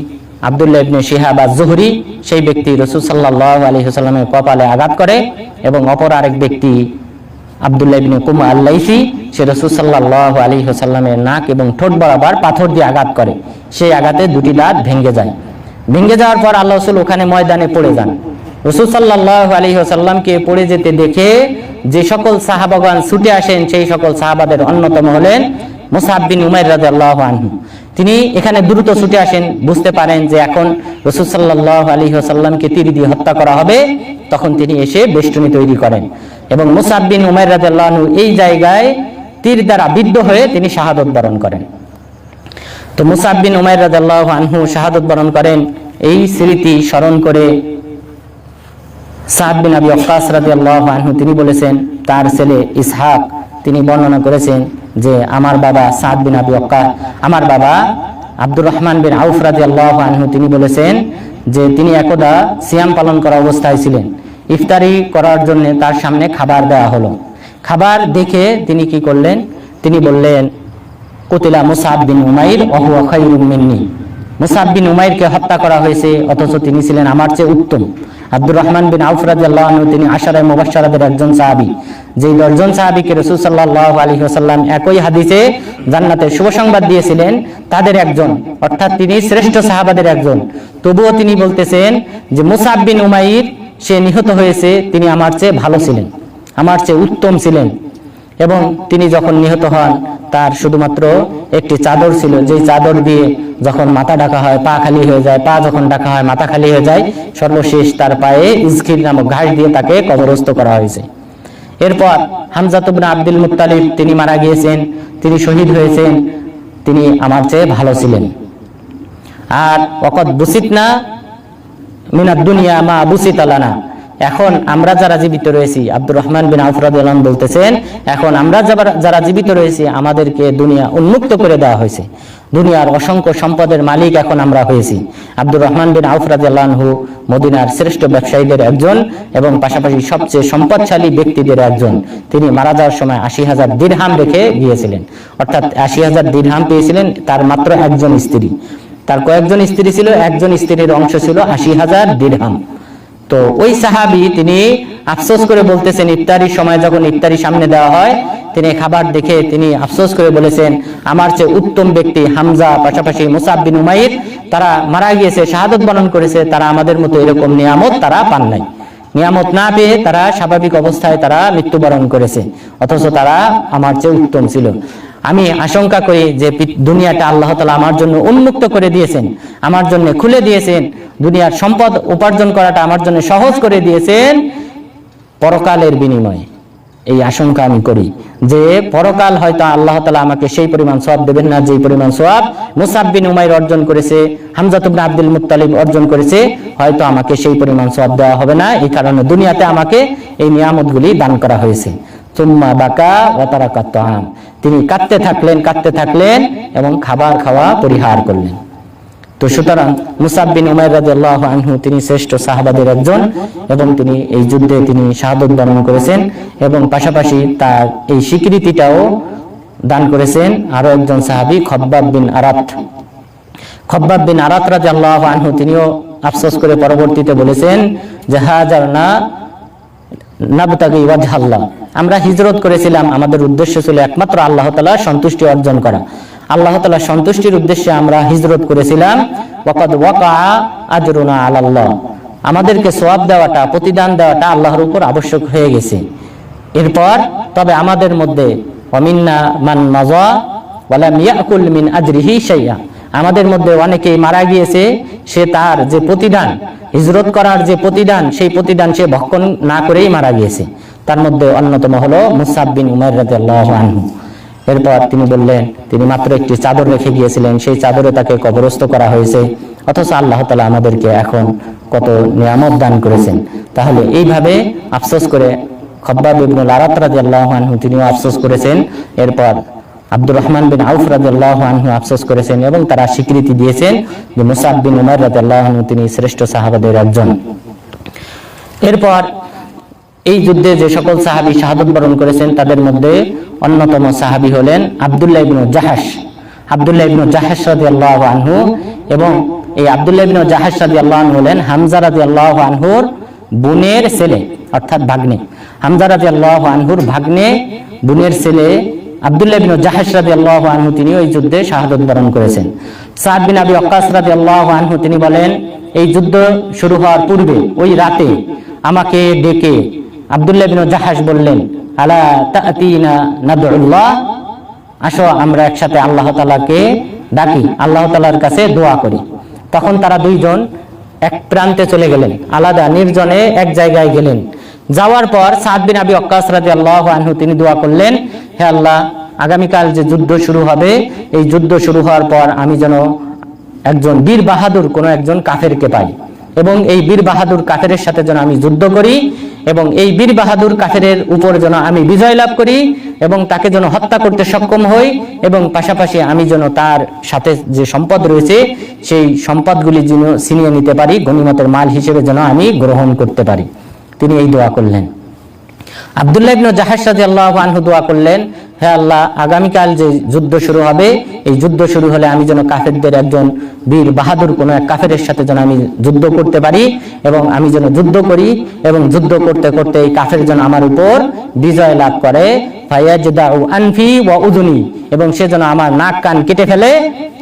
আব্দুল্লাহ ইবনে শিহাব আজ-জুহরি সেই ব্যক্তি রাসূল সাল্লাল্লাহু আলাইহি ওয়াসাল্লামের কপালে আঘাত করে এবং অপর আরেক ব্যক্তি আব্দুল্লাহ ইবনে কুমা আল-লাইসি সে রাসূল সাল্লাল্লাহু আলাইহি ওয়াসাল্লামের নাক এবং ঠোঁট বরাবর পাথর দিয়ে আঘাত করে। সেই আঘাতে দুটি দাঁত ভেঙে যায়। ভেঙে যাওয়ার পর আল্লাহ রাসূল ওখানে ময়দানে পড়ে যান। রাসূল সাল্লাল্লাহু আলাইহি ওয়াসাল্লামকে পড়ে যেতে দেখে যে সকল সাহাবাগণ ছুটে আসেন সেই সকল সাহাবাদের অন্যতম হলেন মুসআব বিন উমাইর রাদিয়াল্লাহু আনহু। তিনি এখানে দ্রুত ছুটে আসেন, বুঝতে পারেন যে এখন রাসূল সাল্লাল্লাহু আলাইহি ওয়াসাল্লামকে তীর দিয়ে হত্যা করা হবে। তখন তিনি এসে বেষ্টনী তৈরি করেন এবং মুসআব বিন উমাইর রাদিয়াল্লাহু আনহু এই জায়গায় তীর দ্বারা বিদ্ধ হয়ে তিনি শাহাদাত বরণ করেন। তো মুসআব বিন উমাইর রাদিয়াল্লাহু আনহু শাহাদাত বরণ করেন। এই স্মৃতি স্মরণ করে সাদ বিন আবি ওয়াক্কাস রাদিয়াল্লাহু আনহু তিনি বলেছেন, তার ছেলে ইসহাক তিনি বর্ণনা করেছেন যে আমার বাবা সাদ বিন আবি ওয়াক্কাস, আমার বাবা আব্দুর রহমান বিন আউফ রাদিয়াল্লাহু আনহু তিনি বলেছেন যে তিনি একদা সিয়াম পালন করা অবস্থায় ছিলেন। ইফতারি করার জন্য তার সামনে খাবার দেওয়া হলো। খাবার দেখে তিনি কি করলেন, তিনি বললেন, কুতিলা মুসআব বিন উমাইর ওয়া হুয়া খায়রুম মিন্নি। মুসআব বিন উমাইরকে হত্যা করা হয়েছে অথচ তিনি ছিলেন আমার চেয়ে উত্তম। আব্দুর রহমান বিন আউফ রাদিয়াল্লাহু আনহু তিনি আশারায়ে মুবাশশারাদের একজন সাহাবী, যেই 10 জন সাহাবীকে রাসূল সাল্লাল্লাহু আলাইহি ওয়াসাল্লাম একই হাদিসে জান্নাতের শুভ সংবাদ দিয়েছিলেন, তাদের একজন, অর্থাৎ তিনি শ্রেষ্ঠ সাহাবাদের একজন। তবুও তিনি বলতেছেন যে মুসআব বিন উমাইর সে নিহত হয়েছে, তিনি আমার চেয়ে ভালো ছিলেন, আমার চেয়ে উত্তম ছিলেন। এবং তিনি যখন নিহত হন তার শুধুমাত্র একটি চাদর ছিল, যেই চাদর দিয়ে যখন মাথা ঢাকা হয় পা খালি হয়ে যায়, পা যখন ঢাকা হয় মাথা খালি হয়ে যায়। সর্বশেষ তার পায়ে ইজখির নামক ঘাস দিয়ে তাকে কবরস্থ করা হয়েছে। এরপর হামজা ইবনে আব্দুল মুত্তালিব তিনি মারা গিয়েছেন, তিনি শহীদ হয়েছেন, তিনি আমার চেয়ে ভালো ছিলেন। আর ওয়াকাদ বুসিতনা মিনাদ দুনিয়া মা বুসিতা লানা, এখন আমরা যারা জীবিত রয়েছি, আব্দুর রহমান বিন আউফ রাদিয়াল্লাহু আনহু বলতেছেন, এখন আমরা যারা জীবিত রয়েছি আমাদেরকে দুনিয়া উন্মুক্ত করে দেওয়া হয়েছে, দুনিয়ার অসংখ্য সম্পদের মালিক এখন আমরা হয়েছি। আব্দুর রহমান বিন আউফ রাদিয়াল্লাহু আনহু মদিনার শ্রেষ্ঠ ব্যবসায়ীদের একজন এবং পাশাপাশি সবচেয়ে সম্পদশালী ব্যক্তিদের একজন। তিনি মারা যাওয়ার সময় 80,000 দিরহাম রেখে গিয়েছিলেন, অর্থাৎ 80,000 দিরহাম পেয়েছিলেন। তার মাত্র একজন স্ত্রী, তার কয়েকজন স্ত্রী ছিল, একজন স্ত্রীর অংশ ছিল 80,000 দিরহাম। তো ওই সাহাবী তিনি আফসোস করে বলতেছেন, ইফতারির সময় যখন ইফতারি সামনে দেওয়া হয় তিনি খাবার দেখে তিনি আফসোস করে বলেছেন, আমার চেয়ে উত্তম ব্যক্তি হামজা পাশাপাশি মুসআব বিন উমাইর তারা মারা গিয়েছে, শাহাদত বরণ করেছে, তারা আমাদের মতো এরকম নিয়ামত তারা পান নাই, নিয়ামত না পেয়ে তারা স্বাভাবিক অবস্থায় তারা মৃত্যুবরণ করেছে, অথচ তারা আমার চেয়ে উত্তম ছিল। আমি আশঙ্কা করি যে দুনিয়াটা আল্লাহ তাআলা আমার জন্য উন্মুক্ত করে দিয়েছেন, আমার জন্য খুলে দিয়েছেন, দুনিয়ার সম্পদ উপার্জন করাটা আমার জন্য সহজ করে দিয়েছেন পরকালের বিনিময়ে। এই আশঙ্কা আমি করি যে পরকাল হয়তো আল্লাহ তাআলা আমাকে সেই পরিমাণ সওয়াব দেবেন না যেই পরিমাণ সওয়াব মুসআব বিন উমাইর অর্জন করেছে, হামজা ইবনে আব্দুল মুত্তালিব অর্জন করেছে, হয়তো আমাকে সেই পরিমাণ সওয়াব দেওয়া হবে না। এই কারণে দুনিয়াতে আমাকে এই নিয়ামতগুলি দান করা হয়েছে। সুম্মা বাকা ওয়া তারাকা তাআম, তিনি কাঁদতে থাকলেন এবং খাবার খাওয়া পরিহার করলেন। তো সুতরাং মুসআব বিন উমাইর রাদিয়াল্লাহু আনহু তিনি শ্রেষ্ঠ সাহাবাদের একজন এবং তিনি এই যুদ্ধে তিনি শাহাদত বরণ করেছেন এবং পাশাপাশি তার এই স্বীকৃতিটাও দান করেছেন আরো একজন সাহাবী খব্বাব বিন আরাত রাদিয়াল্লাহু আনহু। তিনিও আফসোস করে পরবর্তীতে বলেছেন যে হাজারনা নাবতাগি ওয়াজহাল্লাহ, আমরা হিজরত করেছিলাম, আমাদের উদ্দেশ্য ছিল একমাত্র আল্লাহ তাআলার সন্তুষ্টি অর্জন করা, আল্লাহ তাআলার সন্তুষ্টির উদ্দেশ্যে আমরা হিজরত করেছিলাম। ওয়াকাদ ওয়াকা আজরুনা আলাল্লাহ, আমাদেরকে সওয়াব দেওয়াটা, প্রতিদান দেওয়াটা আল্লাহর উপর আবশ্যক হয়ে গেছে। এরপর তবে আমাদের মধ্যে ওয়ামিন্না মান মাজা ওয়া লাম ইয়াকুল মিন আজরিহি শাইআ, আমাদের মধ্যে অনেকেই মারা গিয়েছে, সে তার যে প্রতিদান, হিজরত করার যে প্রতিদান, সেই প্রতিদান সে ভক্ষণ না করেই মারা গিয়েছে। তার মধ্যে অন্যতম হলো মুসআব বিন উমাইর রাদিয়াল্লাহু আনহু। এরপর তিনি বললেন তিনি মাত্র একটি চাদর রেখে গিয়েছিলেন, সেই চাদরে তাকে কবরস্থ করা হয়েছে, অথচ আল্লাহ তাআলা আমাদেরকে এখন কত নিয়ামত দান করেছেন। তাহলে এইভাবে আফসোস করে খব্বাব ইবনুল আরাত রাদিয়াল্লাহু আনহু তিনিও আফসোস করেছেন। এরপর আব্দুর রহমান বিন আউফ রাদিয়াল্লাহু আনহু আফসোস করেছেন এবং তারা স্বীকৃতি দিয়েছেন যে মুসআব বিন উমাইর রাদিয়াল্লাহু আনহু তিনি শ্রেষ্ঠ সাহাবাদের একজন। এরপর এই যুদ্ধে যে সকল সাহাবী শাহাদত বরণ করেছেন তাদের মধ্যে অন্যতম সাহাবী হলেন আব্দুল্লাহ ইবনে জাহাশ রাদিয়াল্লাহু আনহু। এবং এই আব্দুল্লাহ ইবনে জাহাশ রাদিয়াল্লাহু আনহু হলেন হামজা রাদিয়াল্লাহু আনহুর বোনের ছেলে, অর্থাৎ ভাগ্নে। হামজা রাদিয়াল্লাহু আনহুর ভাগ্নে বোনের ছেলে আব্দুল্লাহ ইবনে জাহাশ রাদিয়াল্লাহু আনহু তিনি ওই যুদ্ধে শাহাদত বরণ করেছেন। সাদ বিন আবি ওয়াক্কাস রাদিয়াল্লাহু আনহু তিনি বলেন, এই যুদ্ধ শুরু হওয়ার পূর্বে ওই রাতে আমাকে ডেকে আব্দুল্লাহ ইবনে জাহাশ বললেন, আলা তা'তিনা নাদউল্লাহ, আসো আমরা একসাথে আল্লাহ তাআলাকে ডাকি, আল্লাহ তাআলার কাছে দোয়া করি। তখন তারা দুইজন এক প্রান্তে চলে গেলেন, আলাদা নির্জনে এক জায়গায় গেলেন। যাওয়ার পর সাদ বিন আবি ওয়াক্কাস রাদিয়াল্লাহু আনহু তিনি দোয়া করলেন, হে আল্লাহ, আগামীকাল যে যুদ্ধ শুরু হবে, এই যুদ্ধ শুরু হওয়ার পর আমি যেন একজন বীর বাহাদুর কোনো একজন কাফেরকে পাই এবং এই বীর বাহাদুর কাফেরের সাথে যেন আমি যুদ্ধ করি এবং এই বীর বাহাদুর কাফেরের উপর যেন আমি বিজয় লাভ করি এবং তাকে যেন হত্যা করতে সক্ষম হই এবং পাশাপাশি আমি যেন তার সাথে যে সম্পদ রয়েছে সেই সম্পদগুলি যেন ছিনিয়ে নিতে পারি, গনিমতের মাল হিসেবে যেন আমি গ্রহণ করতে পারি। তিনি এই দোয়া করলেন। আব্দুল্লাহ ইবনে জাহাশ রাদিয়াল্লাহু আনহু দোয়া করলেন, হে আল্লাহ, আগামীকাল যে যুদ্ধ শুরু হবে, এই যুদ্ধ শুরু হলে আমি যেন কাফেরদের একজন বীর বাহাদুর কোনো এক কাফেরের সাথে যেন আমি যুদ্ধ করতে পারি, এবং আমি যেন যুদ্ধ করি, এবং যুদ্ধ করতে করতে এই কাফের যেন আমার উপর বিজয় লাভ করে, ফায়াজদাউ আনফি ওয়া উযুনি, এবং সে যেন আমার নাক কান কেটে ফেলে,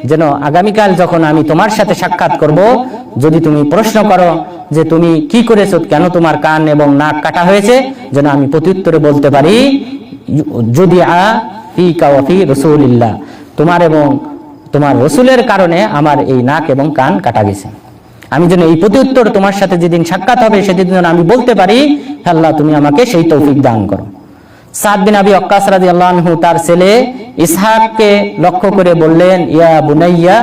যেন আগামীকাল যখন আমি তোমার সাথে সাক্ষাৎ করব, যদি তুমি প্রশ্ন করো যে তুমি কি করেছো, কেন তোমার কান এবং নাক কাটা হয়েছে, যেন আমি প্রত্যুত্তরে বলতে পারি যদি ফিকা ওয়া ফি রাসূলিল্লাহ, তোমার এবং তোমার রাসূলের কারণে আমার এই নাক এবং কান কাটা গেছে। আমি যেন এই প্রত্যুত্তর তোমার সাথে যেদিন সাক্ষাৎ হবে সেদিন যেন আমি বলতে পারি, হে আল্লাহ, তুমি আমাকে সেই তৌফিক দান করো। সাদ বিন আবি ওয়াক্কাস রাদিয়াল্লাহু আনহু তার ছেলে ইসহাককে লক্ষ্য করে বললেন, ইয়া বুনাইয়া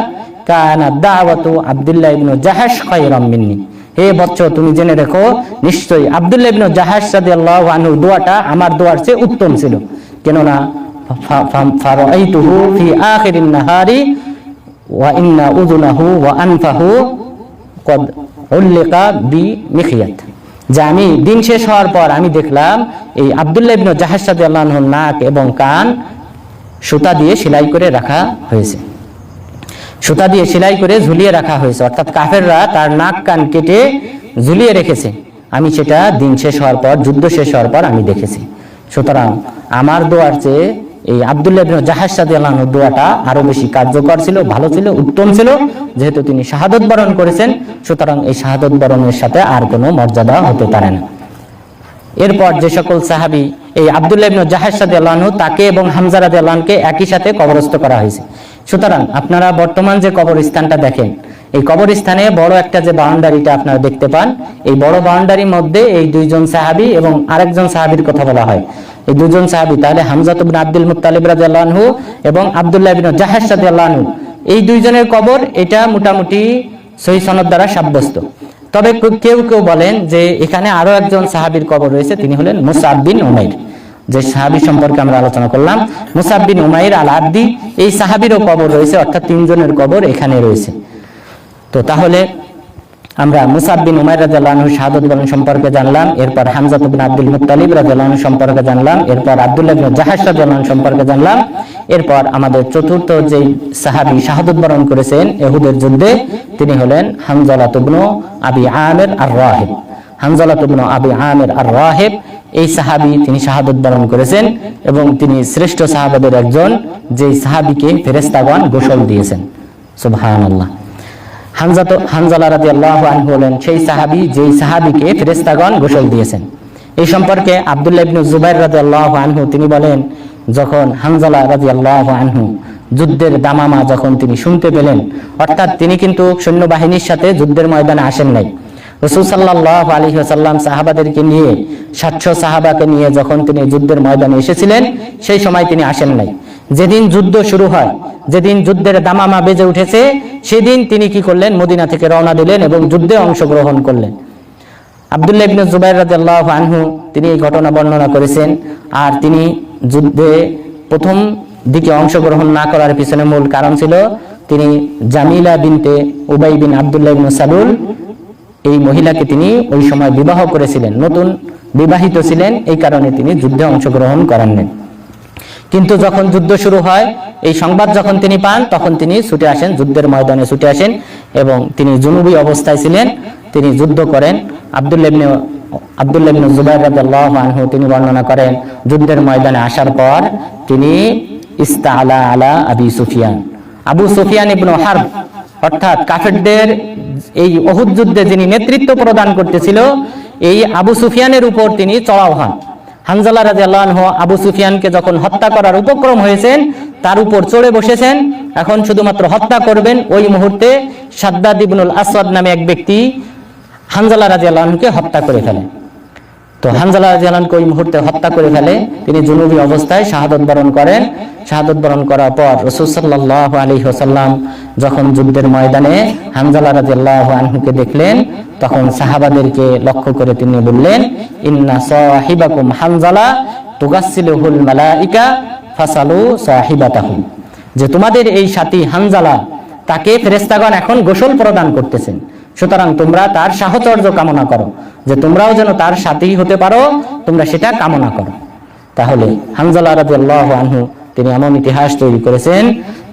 কানা দাওয়াতু আব্দুল্লাহ ইবনে জাহাশ খায়রাম মিন্নি, হে বৎস, তুমি জেনে রেখো নিশ্চয়ই আব্দুল্লাহ ইবনে জাহাশ রাদিয়াল্লাহু আনহু দোয়াটা আমার দোয়ার চেয়ে উত্তম ছিল। কেননা ফারাআইতুহু ফি আখিরিন নাহারি ওয়া ইন্না উযুনাহু ওয়া আনফাহু কদ উল্লিকা বি মিখিয়াত, যে আমি দিন শেষ হওয়ার পর আমি দেখলাম এই আব্দুল্লাহ ইবনে জাহাশ রাদিয়াল্লাহু আনহুর নাক এবং কান সুতা দিয়ে সেলাই করে রাখা হয়েছে, সুতা দিয়ে সেলাই করে ঝুলিয়ে রাখা হয়েছে, অর্থাৎ কাফেররা তার নাক কান কেটে ঝুলিয়ে রেখেছে। আমি সেটা দিন শেষ হওয়ার পর, যুদ্ধ শেষ হওয়ার পর আমি দেখেছি। সুতরাং আমার দোয়ার চেয়ে এই আব্দুল্লাহ ইবনে জাহাশ রাদিয়াল্লাহু আনহুর দোয়াটা আরো বেশি কার্যকর ছিল, ভালো ছিল, উত্তম ছিল। যেহেতু তিনি শাহাদত বরণ করেছেন, সুতরাং এই শাহাদত বরণের সাথে আর কোনো মর্যাদা হতে পারে না। এরপর যে সকল সাহাবী এই আব্দুল্লাহ ইবনে জাহাশ রাদিয়াল্লাহু আনহু, তাকে এবং হামজা রাদিয়াল্লাহু আনহুকে একই সাথে কবরস্থ করা হয়েছে। সুতরাং আপনারা বর্তমান যে কবরস্থানটা দেখেন, এই কবরস্থানে বড় একটা যে বাউন্ডারিটা আপনারা দেখতে পান, এই বড় বাউন্ডারির মধ্যে এই দুইজন সাহাবী এবং আরেকজন সাহাবীর কথা বলা হয়। এই দুজন সাহাবী তাহলে হামজা ইবনে আব্দুল মুত্তালিব রাদিয়াল্লাহু আনহু এবং আব্দুল্লাহ ইবনে জাহাশ রাদিয়াল্লাহু আনহু, এই দুইজনের কবর এটা মোটামুটি সহিহ সনদ দ্বারা সাব্যস্ত। তবে কেউ কেউ বলেন যে এখানে আরো একজন সাহাবীর কবর রয়েছে, তিনি হলেন মুসআব বিন উমাইর, যে সাহাবী সম্পর্কে আমরা আলোচনা করলাম, মুসআব বিন উমাইর আল আবদি, এই সাহাবীরও কবর রয়েছে, অর্থাৎ তিনজনের কবর এখানে রয়েছে। তো তাহলে আমরা মুসআব বিন উমাইর রাদিয়াল্লাহু আনহু শাহাদাত বরণ সম্পর্কে জানলাম, এরপর হামজা ইবনে আব্দুল মুত্তালিব রাদিয়াল্লাহু আনহু সম্পর্কে জানলাম, এরপর আব্দুল্লাহ ইবনে জাহাশ রাদিয়াল্লাহু আনহু সম্পর্কে জানলাম। এরপর আমাদের চতুর্থ যে সাহাবী শাহাদাত বরণ করেছেন উহুদের যুদ্ধে, তিনি হলেন হানজালা ইবনে আবি আমির আর-রাহিব। হানজালা ইবনে আবি আমির আর-রাহিব এই সাহাবী, তিনি শাহাদাত বরণ করেছেন এবং তিনি শ্রেষ্ঠ সাহাবাদের একজন, যেই সাহাবীকে ফেরেশতাগণ গোসল দিয়েছেন। সুবহানাল্লাহ। হানজালা রাদিয়াল্লাহু আনহু হলেন সেই সাহাবী, যেই সাহাবীকে ফেরেশতাগণ গোসল দিয়েছেন। এই সম্পর্কে আব্দুল্লাহ ইবনে জুবাইর রাদিয়াল্লাহু আনহু তিনি বলেন, যখন হানজালা রাদিয়াল্লাহু আনহু যুদ্ধের দামামা যখন তিনি শুনতে পেলেন, অর্থাৎ তিনি কিন্তু সৈন্যবাহিনীর সাথে যুদ্ধের ময়দানে আসেন নাই, রাসূল সাল্লাল্লাহু আলাইহি ওয়াসাল্লাম সাহাবাদেরকে নিয়ে 700 সাহাবাকে নিয়ে যখন তিনি যুদ্ধের ময়দানে এসেছিলেন, সেই সময় তিনি আসেন নাই। যেদিন যুদ্ধ শুরু হয়, যেদিন যুদ্ধের দামামা বেজে উঠেছে, সেদিন তিনি কি করলেন, মদিনা থেকে রওনা দিলেন এবং যুদ্ধে অংশগ্রহণ করলেন। আব্দুল্লাহ ইবনে জুবাইর রাদিয়াল্লাহু আনহু তিনি এই ঘটনা বর্ণনা করেছেন। আর তিনি যুদ্ধে প্রথম দিকে অংশগ্রহণ না করার পিছনে মূল কারণ ছিল, তিনি জামিলা বিনতে উবাই বিন আব্দুল্লাহ ইবনে সালুল, এই মহিলাকে তিনি ওই সময় বিবাহ করেছিলেন, নতুন বিবাহিত ছিলেন, এই কারণে তিনি যুদ্ধে অংশগ্রহণ করেননি। কিন্তু যখন যুদ্ধ শুরু হয়, এই সংবাদ যখন তিনি পান, তখন তিনি ছুটে আসেন, যুদ্ধের ময়দানে ছুটে আসেন এবং তিনি জুনুবী অবস্থায় ছিলেন, তিনি যুদ্ধ করেন। আব্দুল্লাহ ইবনে জুবাইর রাদিয়াল্লাহু আনহু তিনি বর্ণনা করেন, যুদ্ধের ময়দানে আসার পর তিনি ইস্তাআলা আলা আবি সুফিয়ান, আবু সুফিয়ান ইবনে হারব, অর্থাৎ কাফেরদের এই উহুদ যুদ্ধে যিনি নেতৃত্ব প্রদান করতেছিল, এই আবু সুফিয়ানের উপর তিনি চড়াও হন। হানজালা রাদিয়াল্লাহু আনহু আবু সুফিয়ানকে যখন হত্যা করার উপক্রম হয়েছেন, তার উপর চড়ে বসেছেন, এখন শুধুমাত্র হত্যা করবেন। ওই মুহূর্তে শাদ্দাদ ইবনুল আসওয়াদ নামে এক ব্যক্তি হানজালা রাদিয়াল্লাহু আনহুকে হত্যা করে ফেলে। তো হানজালা রাদিয়াল্লাহু আনহুকে ওই মুহূর্তে হত্যা করে ফেলে, তিনি জুনুবী অবস্থায় শাহাদাত বরণ করেন। শাহাদাত বরণ করার পর রাসূল সাল্লাল্লাহু আলাইহি ওয়াসাল্লাম যখন যুদ্ধের ময়দানে হানজালা রাদিয়াল্লাহু আনহুকে দেখলেন, তখন সাহাবাদেরকে লক্ষ্য করে তিনি বললেন, ইন্না সাহিবাকুম হানজালা তুগাসসিলুহুল মালাইকা ফাসালু সাহিবাতাহু, যে তোমাদের এই সাথী হানজালা, তাকে ফেরেশতাগণ এখন গোসল প্রদান করতেছেন, সুতরাং তোমরা তার সাহচর্য কামনা করো, যে তোমরাও যেন তার সাথেই হতে পারো, তোমরা সেটা কামনা করো। তাহলে হানজালা রাদিয়াল্লাহু আনহু তিনি এমন ইতিহাস তৈরি করেছেন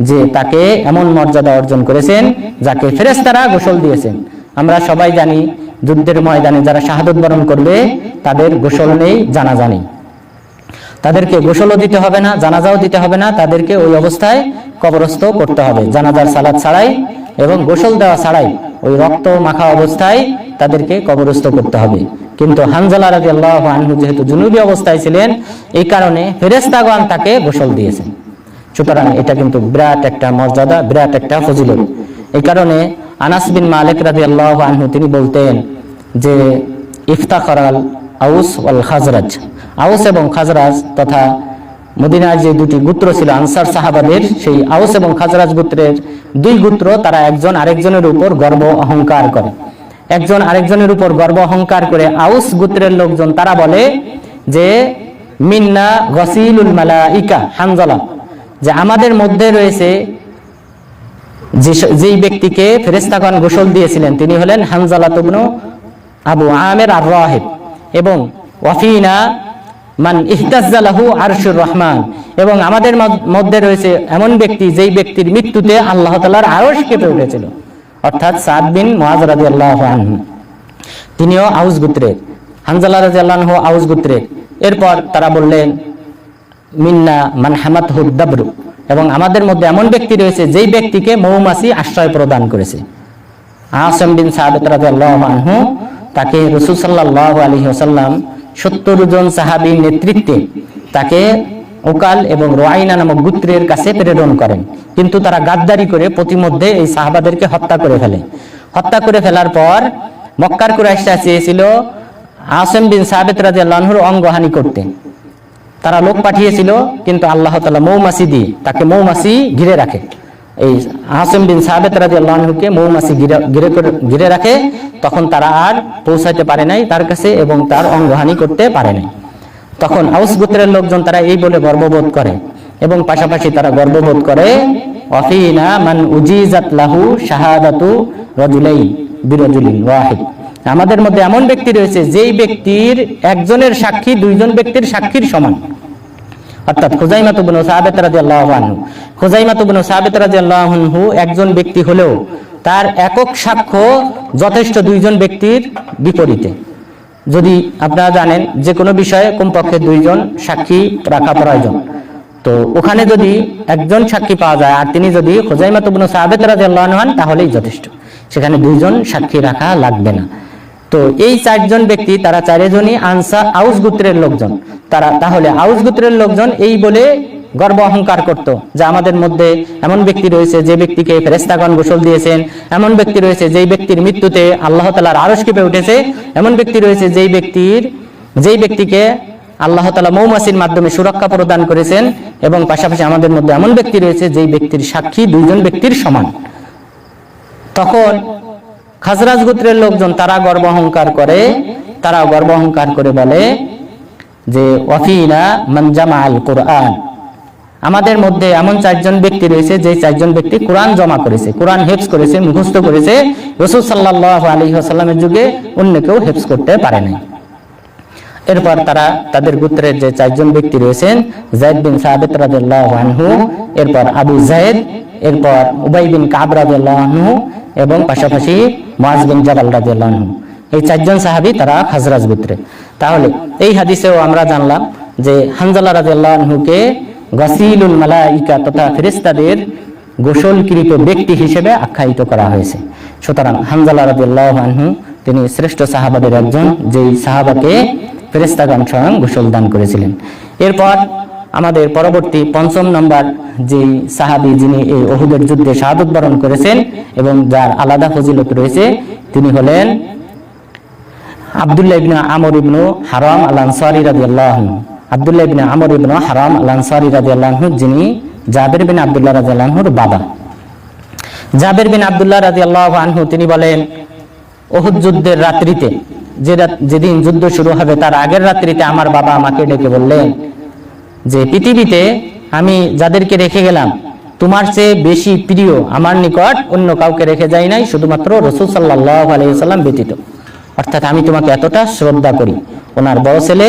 যে তাকে এমন মর্যাদা অর্জন করেছেন যাকে ফেরেশতারা গোসল দিয়েছেন। আমরা সবাই জানি যুদ্ধের ময়দানে যারা শাহাদত বরণ করবে তাদের গোসল নেই, জানাজা নেই। তাদেরকে গোসলও দিতে হবে না, জানাজাও দিতে হবে না, তাদেরকে ওই অবস্থায় কবরস্থ করতে হবে জানাজার সালাত ছাড়াই এবং গোসল দেওয়া ছাড়াই, ওই রক্ত মাখা অবস্থায় তাদেরকে কবরস্থ করতে হবে। কিন্তু হানজালা রাদিয়াল্লাহু আনহু যেহেতু জুনুবী অবস্থায় ছিলেন, এই কারণে ফেরেশতাগণ তাকে গোসল দিয়েছেন। সুতরাং এটা কিন্তু বিরাট একটা মর্যাদা, বিরাট একটা ফজিলত। এই কারণে আনাস বিন মালিক রাদিয়াল্লাহু আনহু তিনি বলতেন যে ইফতাখারাল আউস ওয়াল খাজরাজ, আউস এবং খাজরাজ তথা মদিনার যে দুটি গোত্র ছিল আনসার সাহাবাদের, সেই আউস এবং খাজরাজ গোত্রের দুই গোত্র তারা একজন আরেকজনের উপর গর্ব অহংকার করে। একজন আরেকজনের উপর গর্ব অহংকার করে আউস গোত্রের লোকজন তারা বলে যে মিন্না গসিলুল মালাইকা হানজালা, যে আমাদের মধ্যে রয়েছে যেই ব্যক্তিকে ফেরেশতাগণ গোসল দিয়েছিলেন তিনি হলেন হানজালা ইবনে আবু আমির আর-রাহিব, এবং ওয়াফিনা মান ইহতাজ্জা লাহু আরশুর রহমান, এবং আমাদের মধ্যে রয়েছে এমন ব্যক্তি যেই ব্যক্তির মৃত্যুতে আল্লাহ তাআলার আরশ কেঁপে উঠেছিল, অর্থাৎ সাদ বিন মুআয রাদিয়াল্লাহু আনহু, তিনিও আউস গোত্রের, হানজালা রাদিয়াল্লাহু আনহু আউস গোত্রের। এরপর তারা বললেন মিন্না মান হামাতহু দাবরু, এবং আমাদের মধ্যে এমন ব্যক্তি রয়েছে যেই ব্যক্তিকে মৌমাছি আশ্রয় প্রদান করেছে। আসিম বিন সাবিত রাদিয়াল্লাহু আনহু তাকে রাসূল সাল্লাল্লাহু আলাইহি ওয়াসাল্লাম 70 জন সাহাবীর নেতৃত্বে তাকে ওকাল এবং রুআইনা নামক গোত্রের কাছে প্রেরণ করেন, কিন্তু তারা গাদ্দারি করে প্রতিমধ্যে এই সাহাবাদেরকে হত্যা করে ফেলে। হত্যা করে ফেলার পর মক্কার কুরাইশরা চেয়েছিল আসিম বিন সাবিত রাদিয়াল্লাহু আনহুর অঙ্গহানি করতে। তারা লোক পাঠিয়েছিল, কিন্তু আল্লাহ তাআলা মৌমাছি দিয়ে তাকে মৌমাছি ঘিরে রাখে। এই আসিম বিন সাবিত রাদিয়াল্লাহু আনহুকে মৌমাছি ঘিরে রাখে, তখন তারা আর পৌঁছাতে পারে নাই তার কাছে এবং তার অঙ্গহানি করতে পারে নাই। তখন আউস গোত্রের লোকজন তারা এই বলে গর্ববোধ করে, এবং পাশাপাশি তারা গর্ববোধ করে ওয়াফিনা মান উজিজাত লাহু শাহাদাতু রাজুলাই বিরাজুলিন ওয়াহিদ, আমাদের মধ্যে এমন ব্যক্তি রয়েছে যেই ব্যক্তির একজনের সাক্ষী দুইজন ব্যক্তির সাক্ষীর সমান, অর্থাৎ খুজাইমা ইবনে সাবিত রাদিয়াল্লাহু আনহু। খুজাইমা ইবনে সাবিত রাদিয়াল্লাহু আনহু একজন ব্যক্তি হলেও তার একক সাক্ষ্য যথেষ্ট দুইজন ব্যক্তির বিপরীতে। যদি আপনারা জানেন যে কোনো বিষয়ে কমপক্ষে দুইজন সাক্ষী রাখা প্রয়োজন, তো ওখানে যদি একজন সাক্ষী পাওয়া যায় আর তিনি যদি খুজাইমা ইবনে সাবিত রাদিয়াল্লাহু আনহু হন তাহলেই যথেষ্ট, সেখানে দুইজন সাক্ষী রাখা লাগবে না। তো এই চারজন ব্যক্তি তারা চারজনই আনসার আউস গোত্রের লোকজন। তাহলে আউস গোত্রের লোকজন এই বলে গর্ব অহংকার করত যে আমাদের মধ্যে এমন ব্যক্তি রয়েছে যে ব্যক্তিকে ফেরেশতাগণ গোসল দিয়েছেন, এমন ব্যক্তি রয়েছে যেই ব্যক্তির মৃত্যুতে আল্লাহ তাআলার আরশ কেঁপে উঠেছে, এমন ব্যক্তি রয়েছে যেই ব্যক্তিকে আল্লাহ তাআলা মৌমাছির মাধ্যমে সুরক্ষা প্রদান করেছেন, এবং পাশাপাশি আমাদের মধ্যে এমন ব্যক্তি রয়েছে যেই ব্যক্তির সাক্ষী দুইজন ব্যক্তির সমান। তখন খাজরাজ গোত্রের লোকজন তারা গর্ব অহংকার করে বলে যে ওয়াফিনা মান জামাআল কুরআন, আমাদের মধ্যে এমন চারজন ব্যক্তি রয়েছে যে চারজন ব্যক্তি কোরআন জমা করেছে, কোরআন হেফজ করেছে, মুখস্থ করেছে, রাসূল সাল্লাল্লাহু আলাইহি ওয়াসাল্লামের যুগে অন্য কেউ হেফজ করতে পারে নাই। এরপর তারা তাদের গোত্রের যে চারজন ব্যক্তি রয়েছেন যায়েদ বিন সাবিত রাদিয়াল্লাহু আনহু, এরপর আবু যায়েদ, এরপর উবাই বিন কাব রাদিয়াল্লাহু আনহু, এবং পাশাপাশি মুআজ বিন জাবাল রাদিয়াল্লাহু আনহু, এই চারজন সাহাবী তারা খাজরাজ গোত্রে। তাহলে এই হাদিসেও আমরা জানলাম যে হানজালা রাদিয়াল্লাহু আনহুকে গাসিলুল মালাইকা তথা ফেরেশতাদের গোসলকৃত ব্যক্তি হিসেবে আখ্যায়িত করা হয়েছে। সুতরাং হানজালা রাদিয়াল্লাহু আনহু তিনি শ্রেষ্ঠ সাহাবাদের একজন, যেই সাহাবাকে ফেরেশতাগণ স্বয়ং গোসল দান করেছিলেন। এরপর আমাদের পরবর্তী ৫ম নম্বর যেই সাহাবী যিনি এই উহুদের যুদ্ধে শাহাদাত বরণ করেছেন এবং যার আলাদা ফজিলত রয়েছে, তিনি হলেন আব্দুল্লাহ ইবনে আমর ইবনে হারাম আল আনসারী রাদিয়াল্লাহু আনহু। আব্দুল্লাহ ইবনে আমর ইবনে হারাম আল আনসারী রাদিয়াল্লাহু আনহু, যিনি জাবের বিন আব্দুল্লাহ রাদিয়াল্লাহু আনহুর বাবা। জাবের বিন আব্দুল্লাহ রাদিয়াল্লাহু আনহু তিনি বলেন উহুদ যুদ্ধের রাত্রিতে, যেদিন যুদ্ধ শুরু হবে তার আগের রাত্রিতে আমার বাবা আমাকে ডেকে বললেন যে পৃথিবীতে আমি যাদেরকে রেখে গেলাম তোমার চেয়ে বেশি প্রিয় আমার নিকট অন্য কাউকে রেখে যাই নাই, শুধুমাত্র রাসূল সাল্লাল্লাহু আলাইহি ওয়াসাল্লাম ব্যতীত। অর্থাৎ আমি তোমাকে এতটা শ্রদ্ধা করি। ওনার বড় ছেলে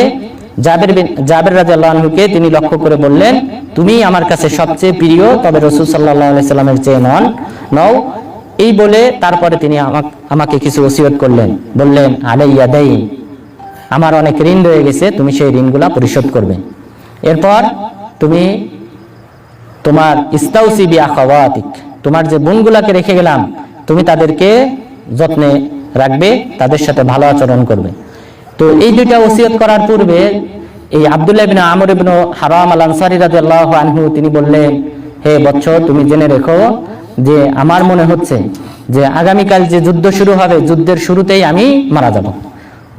জাবের রাদিয়াল্লাহু আনহুকে তিনি লক্ষ্য করে বললেন, তুমি আমার কাছে সবচেয়ে প্রিয়, তবে রাসূল সাল্লাল্লাহু আলাইহি সাল্লামের চেয়ে নও। এই বলে তারপরে তিনি আমাকে কিছু ওসিয়ত করলেন, বললেন আলাইয়া দাইন, আমার অনেক ঋণ রয়ে গেছে, তুমি সেই ঋণগুলা পরিশোধ করবে। এরপর তুমি তোমার ইস্তাউসি বিআখাওয়াতিক, তোমার যে বোনগুলাকে রেখে গেলাম তুমি তাদেরকে যত্নে রাখবে, তাদের সাথে ভালো আচরণ করবে। তো এই দুইটা ওসিয়ত করার পূর্বে এই আব্দুল্লাহ ইবনে আমর ইবনে হারাম আল আনসারী রাদিয়াল্লাহু আনহু তিনি বললেন, হে বৎস, তুমি জেনে রেখো যে আমার মনে হচ্ছে যে আগামীকাল যে যুদ্ধ শুরু হবে, যুদ্ধের শুরুতেই আমি মারা যাব।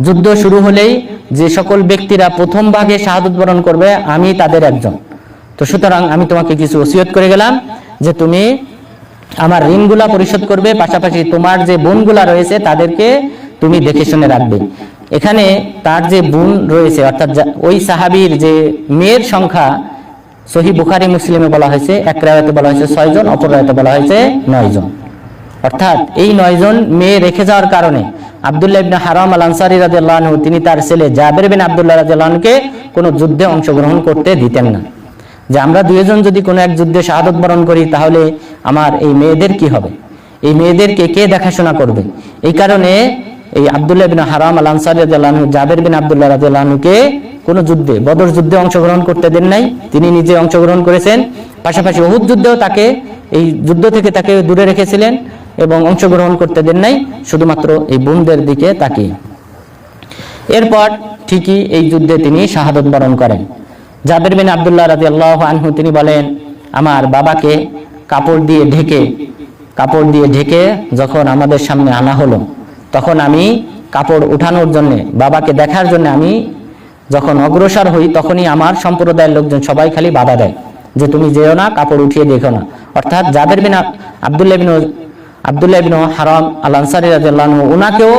যুদ্ধ শুরু হলেই যে সকল ব্যক্তিরা প্রথম ভাগে শাহাদাত বরণ করবে আমি তাদের একজন। তো সুতরাং আমি তোমাকে কিছু ওসিয়ত করে গেলাম যে তুমি আমার ঋণগুলা পরিশোধ করবে, পাশাপাশি তোমার যে বোনগুলা রয়েছে তাদেরকে তুমি দেখে শুনে রাখবে। এখানে তার যে বোন রয়েছে, অর্থাৎ ওই সাহাবীর যে মেয়ের সংখ্যা সহিহ বুখারী মুসলিমে বলা হয়েছে, এক রাওয়ায়াতে বলা হয়েছে 6 জন, অপর রাওয়ায়াতে বলা হয়েছে 9 জন। অর্থাৎ এই 9 জন মেয়ে রেখে যাওয়ার কারণে আব্দুল্লাহ ইবনে হারাম আল আনসারী রাদিয়াল্লাহু আনহু তিনি তার ছেলে জাবের বিন আব্দুল্লাহ রাদিয়াল্লাহু আনহুকে কোনো যুদ্ধে অংশগ্রহণ করতে দিতেন না, যে আমরা দুইজন যদি কোনো এক যুদ্ধে শাহাদাত বরণ করি তাহলে আমার এই মেয়েদের কি হবে, এই মেয়েদেরকে কে দেখাশোনা করবে। এই কারণে এই আব্দুল্লাহ ইবনে হারাম আল আনসারী রাদিয়াল্লাহু আনহু জাবের বিন আব্দুল্লাহ রাদিয়াল্লাহু আনহুকে কোনো যুদ্ধে, বদর যুদ্ধে অংশগ্রহণ করতে দেন নাই, তিনি নিজে অংশগ্রহণ করেছেন। পাশাপাশি উহুদ যুদ্ধেও তাকে, এই যুদ্ধ থেকে তাকে দূরে রেখেছিলেন এবং অংশগ্রহণ করতে দেন নাই, শুধুমাত্র এই বোনদের দিকে তাকিয়ে। এরপর ঠিকই এই যুদ্ধে তিনি শাহাদাত বরণ করেন। জাবের বিন আব্দুল্লাহ রাদিয়াল্লাহু আনহু তিনি বলেন, আমার বাবাকে কাপড় দিয়ে ঢেকে যখন আমাদের সামনে আনা হলো, তখন আমি কাপড় উঠানোর জন্য, বাবাকে দেখার জন্য আমি যখন অগ্রসর হই, তখনই আমার সম্প্রদায়ের লোকজন সবাই খালি বাধা দেয় যে তুমি যেও না, কাপড় উঠিয়ে দেখো না। অর্থাৎ জাবের বিন আব্দুল্লাহ ইবনে হারাম আল আনসারী রাদিয়াল্লাহু আনহু ওনাকেও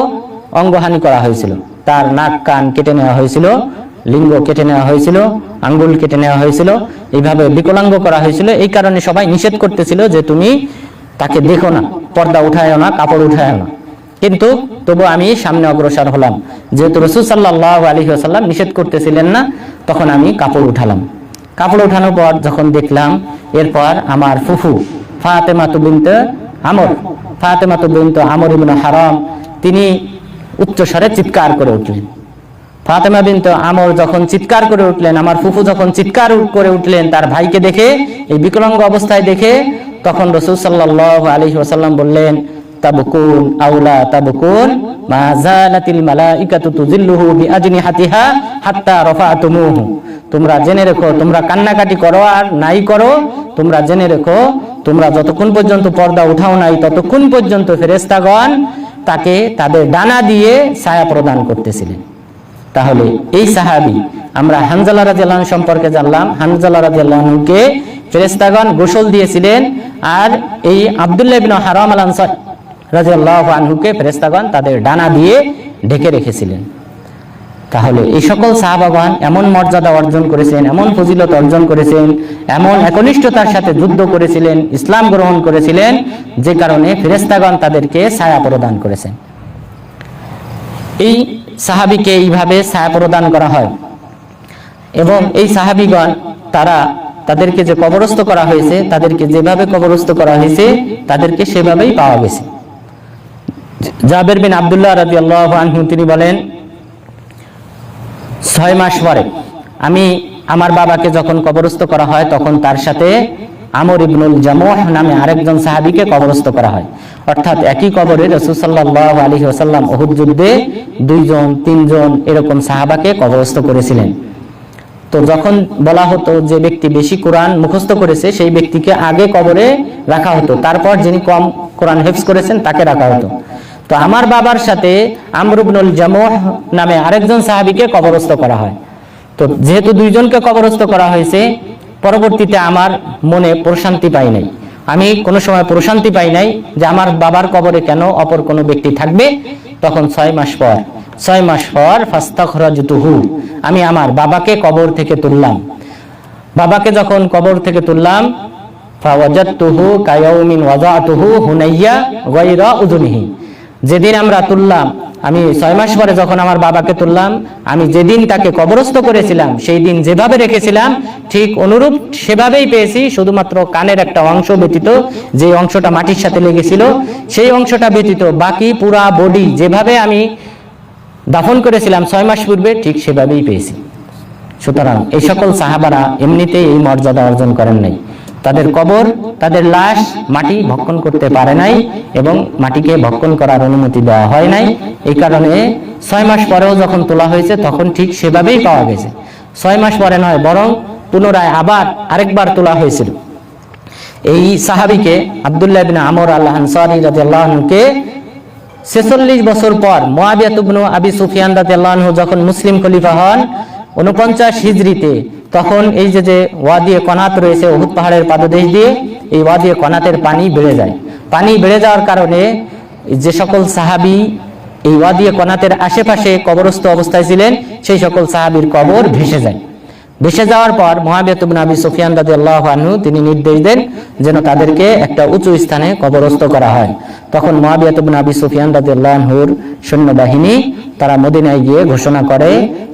অঙ্গহানি করা হয়েছিল, তার নাক কান কেটে নেওয়া হয়েছিল, লিঙ্গ কেটে নেওয়া হয়েছিল, আঙ্গুল কেটে নেওয়া হয়েছিল, এইভাবে বিকলাঙ্গ করা হয়েছিল। এই কারণে সবাই নিষেধ করতেছিল যে তুমি তাকে দেখো না, পর্দা উঠায়ও না, কাপড় উঠায়ও না। কিন্তু তবু আমি সামনে অগ্রসর হলাম, যেহেতু রাসূল সাল্লাল্লাহু আলাইহি ওয়াসাল্লাম নিষেধ করতেছিলেন না, তখন আমি কাপড় উঠালাম। কাপড় উঠানোর পর যখন দেখলাম, এরপর আমার ফুফু ফাতেমাতু বিনতে আমর ইবনে হারাম তিনি উচ্চস্বরে চিৎকার করে উঠলেন। ফাতেমা বিনতে আমর যখন চিৎকার করে উঠলেন, আমার ফুফু যখন চিৎকার করে উঠলেন তার ভাইকে দেখে, এই বিকলাঙ্গ অবস্থায় দেখে, তখন রাসূল সাল্লাল্লাহু আলাইহি ওয়াসাল্লাম বললেন, তাবকুন আওলা তাবকুন মা যালাতিল মালাইকাতু তুযিল্লুহু বিআজনিহাতিহা হাত্তা রাফাতুমুহু। তোমরা জেনে রেখো, তোমরা কান্নাকাটি করো আর নাই করো, তোমরা জেনে রেখো তোমরা যতক্ষণ পর্যন্ত পর্দা উঠাও নাই ততক্ষণ পর্যন্ত ফেরেশতাগণ তাকে তাদের ডানা দিয়ে ছায়া প্রদান করতেছিলেন। তাহলে এই সাহাবী, আমরা হানজালা রাদিয়াল্লাহু আনহু সম্পর্কে জানলাম, হানজালা রাদিয়াল্লাহু আনহুকে ফেরেশতাগণ গোসল দিয়েছিলেন, আর এই আব্দুল্লাহ ইবনে হারাম আল আনসারী রাদিয়াল্লাহু আনহুকে ফেরেশতাগণ তাদের ডানা দিয়ে ঢেকে রেখেছিলেন। তাহলে এই সকল সাহাবাগণ এমন মর্যাদা অর্জন করেছেন, এমন ফজিলত অর্জন করেছেন, এমন একনিষ্ঠতার সাথে যুদ্ধ করেছিলেন, ইসলাম গ্রহণ করেছিলেন, যে কারণে ফেরেশতাগণ তাদেরকে ছায়া প্রদান করেছেন। এই সাহাবীকে এইভাবে ছায়া প্রদান করা হয়। এবং এই সাহাবীগণ তাদেরকে যে কবরস্থ করা হয়েছে, তাদেরকে যেভাবে কবরস্থ করা হয়েছে তাদেরকে সেভাবেই পাওয়া গেছে। জাবের বিন আব্দুল্লাহ রাদিয়াল্লাহু আনহু তিনি বলেন, 6 মাস পরে আমার বাবাকে যখন কবরস্থ করা হয়, তখন তার সাথে আমর ইবনুল জামুহ নামে আরেকজন সাহাবীকে কবরস্থ করা হয়। অর্থাৎ একই কবরে রাসূল সাল্লাল্লাহু আলাইহি ওয়াসাল্লাম উহুদ যুদ্ধে 2 জন 3 জন এরকম সাহাবাকে কবরস্থ করেছিলেন। তো যখন বলা হতো যে ব্যক্তি বেশি কোরআন মুখস্থ করেছে সেই ব্যক্তিকে আগে কবরে রাখা হতো, তারপর যিনি কম কোরআন হিফজ করেছেন তাকে রাখা হতো। তো আমার বাবার সাথে আমর ইবনুল জামুহ নামে আরেকজন সাহাবীকে কবরস্থ করা হয়। তো যেহেতু 2 জনকে কবরস্থ করা হয়েছে, পরবর্তীতে আমার মনে প্রশান্তি পাই নাই, আমি কোনো সময় প্রশান্তি পাই নাই যে আমার বাবার কবরে কেন অপর কোনো ব্যক্তি থাকবে। তখন 6 মাস পর ফাস্তাখরাজতুহু, আমি আমার বাবাকে কবর থেকে তুললাম। বাবাকে যখন কবর থেকে তুললাম, ফাওয়াজাদতুহু কায়াউমিন ওয়াযাতুহু হুনাইয়া গায়রা উযুনিহি। যেদিন আমরা তুললাম, আমি 6 মাস পরে যখন আমার বাবাকে তুললাম, আমি যেদিন তাকে কবরস্থ করেছিলাম সেই দিন যেভাবে রেখেছিলাম ঠিক অনুরূপ সেভাবেই পেয়েছি, শুধুমাত্র কানের একটা অংশ ব্যতীত, যে অংশটা মাটির সাথে লেগেছিল সেই অংশটা ব্যতীত বাকি পুরা বডি যেভাবে আমি দাফন করেছিলাম 6 মাস পূর্বে ঠিক সেভাবেই পেয়েছি। সুতরাং এই সকল সাহাবারা এমনিতেই এই মর্যাদা অর্জন করেন নাই। তাদের কবর, তাদের লাশ মাটি ভক্ষণ করতে পারে নাই এবং মাটিকে ভক্ষণ করার অনুমতি দেওয়া হয় নাই। এই কারণে 6 মাস পরেও যখন তোলা হয়েছে তখন ঠিক সেভাবেই পাওয়া গেছে। 6 মাস পরে নয়, বরং পুনরায় আবার আরেকবার তোলা হয়েছিল। এই সাহাবীকে আব্দুল্লাহ ইবনে আমর আল আনসারী রাদিয়াল্লাহু আনহুকে 46 বছর পর মুআবিয়া ইবনে আবি সুফিয়ান রাদিয়াল্লাহু আনহু যখন মুসলিম খলিফা হন 49 হিজরিতে, তখন এই যে ওয়াদিয়ে কনাত রয়েছে উহুদ পাহাড়ের পাদদেশ দিয়ে, এই ওয়াদিয়ে কনাতের পানি বেড়ে যায়। পানি বেড়ে যাওয়ার কারণে যে সকল সাহাবী এই ওয়াদিয়ে কনাতের আশেপাশে কবরস্থ অবস্থায় ছিলেন সেই সকল সাহাবীর কবর ভেসে যায়। ভেসে যাওয়ার পর মুআবিয়া ইবনে আবি সুফিয়ান রাদিয়াল্লাহু আনহু তিনি নির্দেশ দেন যেন তাদেরকে একটা উঁচু স্থানে কবরস্থ করা হয়। তখন মুআবিয়া ইবনে আবি সুফিয়ান রাদিয়াল্লাহু আনহুর সৈন্যবাহিনী তারা মদিনায় গিয়ে ঘোষণা করে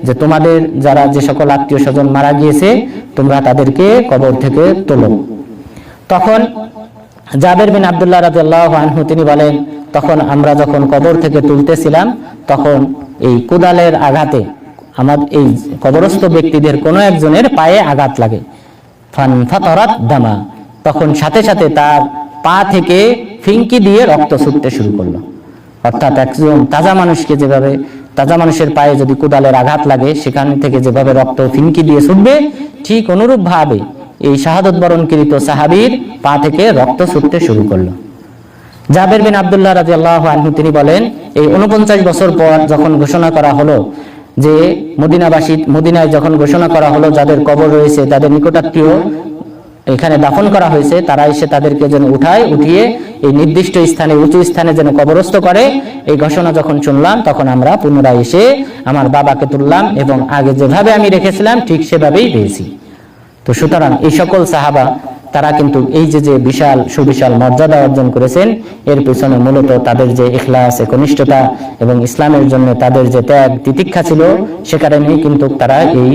যে তোমাদের যারা যে সকল আত্মীয় স্বজন মারা গিয়েছে তোমরা তাদেরকে কবর থেকে তোলো। তখন জাবের বিন আব্দুল্লাহ রাদিয়াল্লাহু আনহু তিনি বলেন, তখন আমরা যখন কবর থেকে তুলতেছিলাম তখন এই কোদালের আঘাতে আমার এই কবরস্থ ব্যক্তিদের কোনো একজনের পায়ে আঘাত লাগে। ফানফাতারাত দামা, তখন সাথে সাথে তার পা থেকে ফিঙ্কি দিয়ে রক্ত ছুটতে শুরু করলো। অর্থাৎ একজন তাজা মানুষকে যেভাবে, তাজা মানুষের পায়ে যদি কোদালের আঘাত লাগে সেখান থেকে যেভাবে রক্ত ফিঙ্কি দিয়ে ছুটবে, ঠিক অনুরূপ ভাবে এই শাহাদত বরণকৃত সাহাবীর পা থেকে রক্ত ছুটতে শুরু করলো। জাবের বিন আব্দুল্লাহ রাদিয়াল্লাহু আনহু তিনি বলেন, এই 49 বছর পর যখন ঘোষণা করা হলো যে মদিনায় যখন ঘোষণা করা হলো যাদের কবর রয়েছে তাদের নিকটাত্মীয় এখানে দাফন করা হয়েছে, তারা এসে তাদেরকে যেন উঠিয়ে এই নির্দিষ্ট স্থানে উঁচু স্থানে যেন কবরস্থ করে, এই ঘোষণা যখন শুনলাম তখন আমরা পুনরায় এসে আমার বাবাকে তুললাম এবং আগে যেভাবে আমি রেখেছিলাম ঠিক সেভাবেই পেয়েছি। তো সুতরাং এই সকল সাহাবা তারা কিন্তু এই যে বিশাল সুবিশাল মর্যাদা অর্জন করেছেন, এর পেছনে মূলত তাদের যে ইখলাস, একনিষ্ঠতা এবং ইসলামের জন্য তাদের যে ত্যাগ তিতিক্ষা ছিল, সে কারণেই কিন্তু তারা এই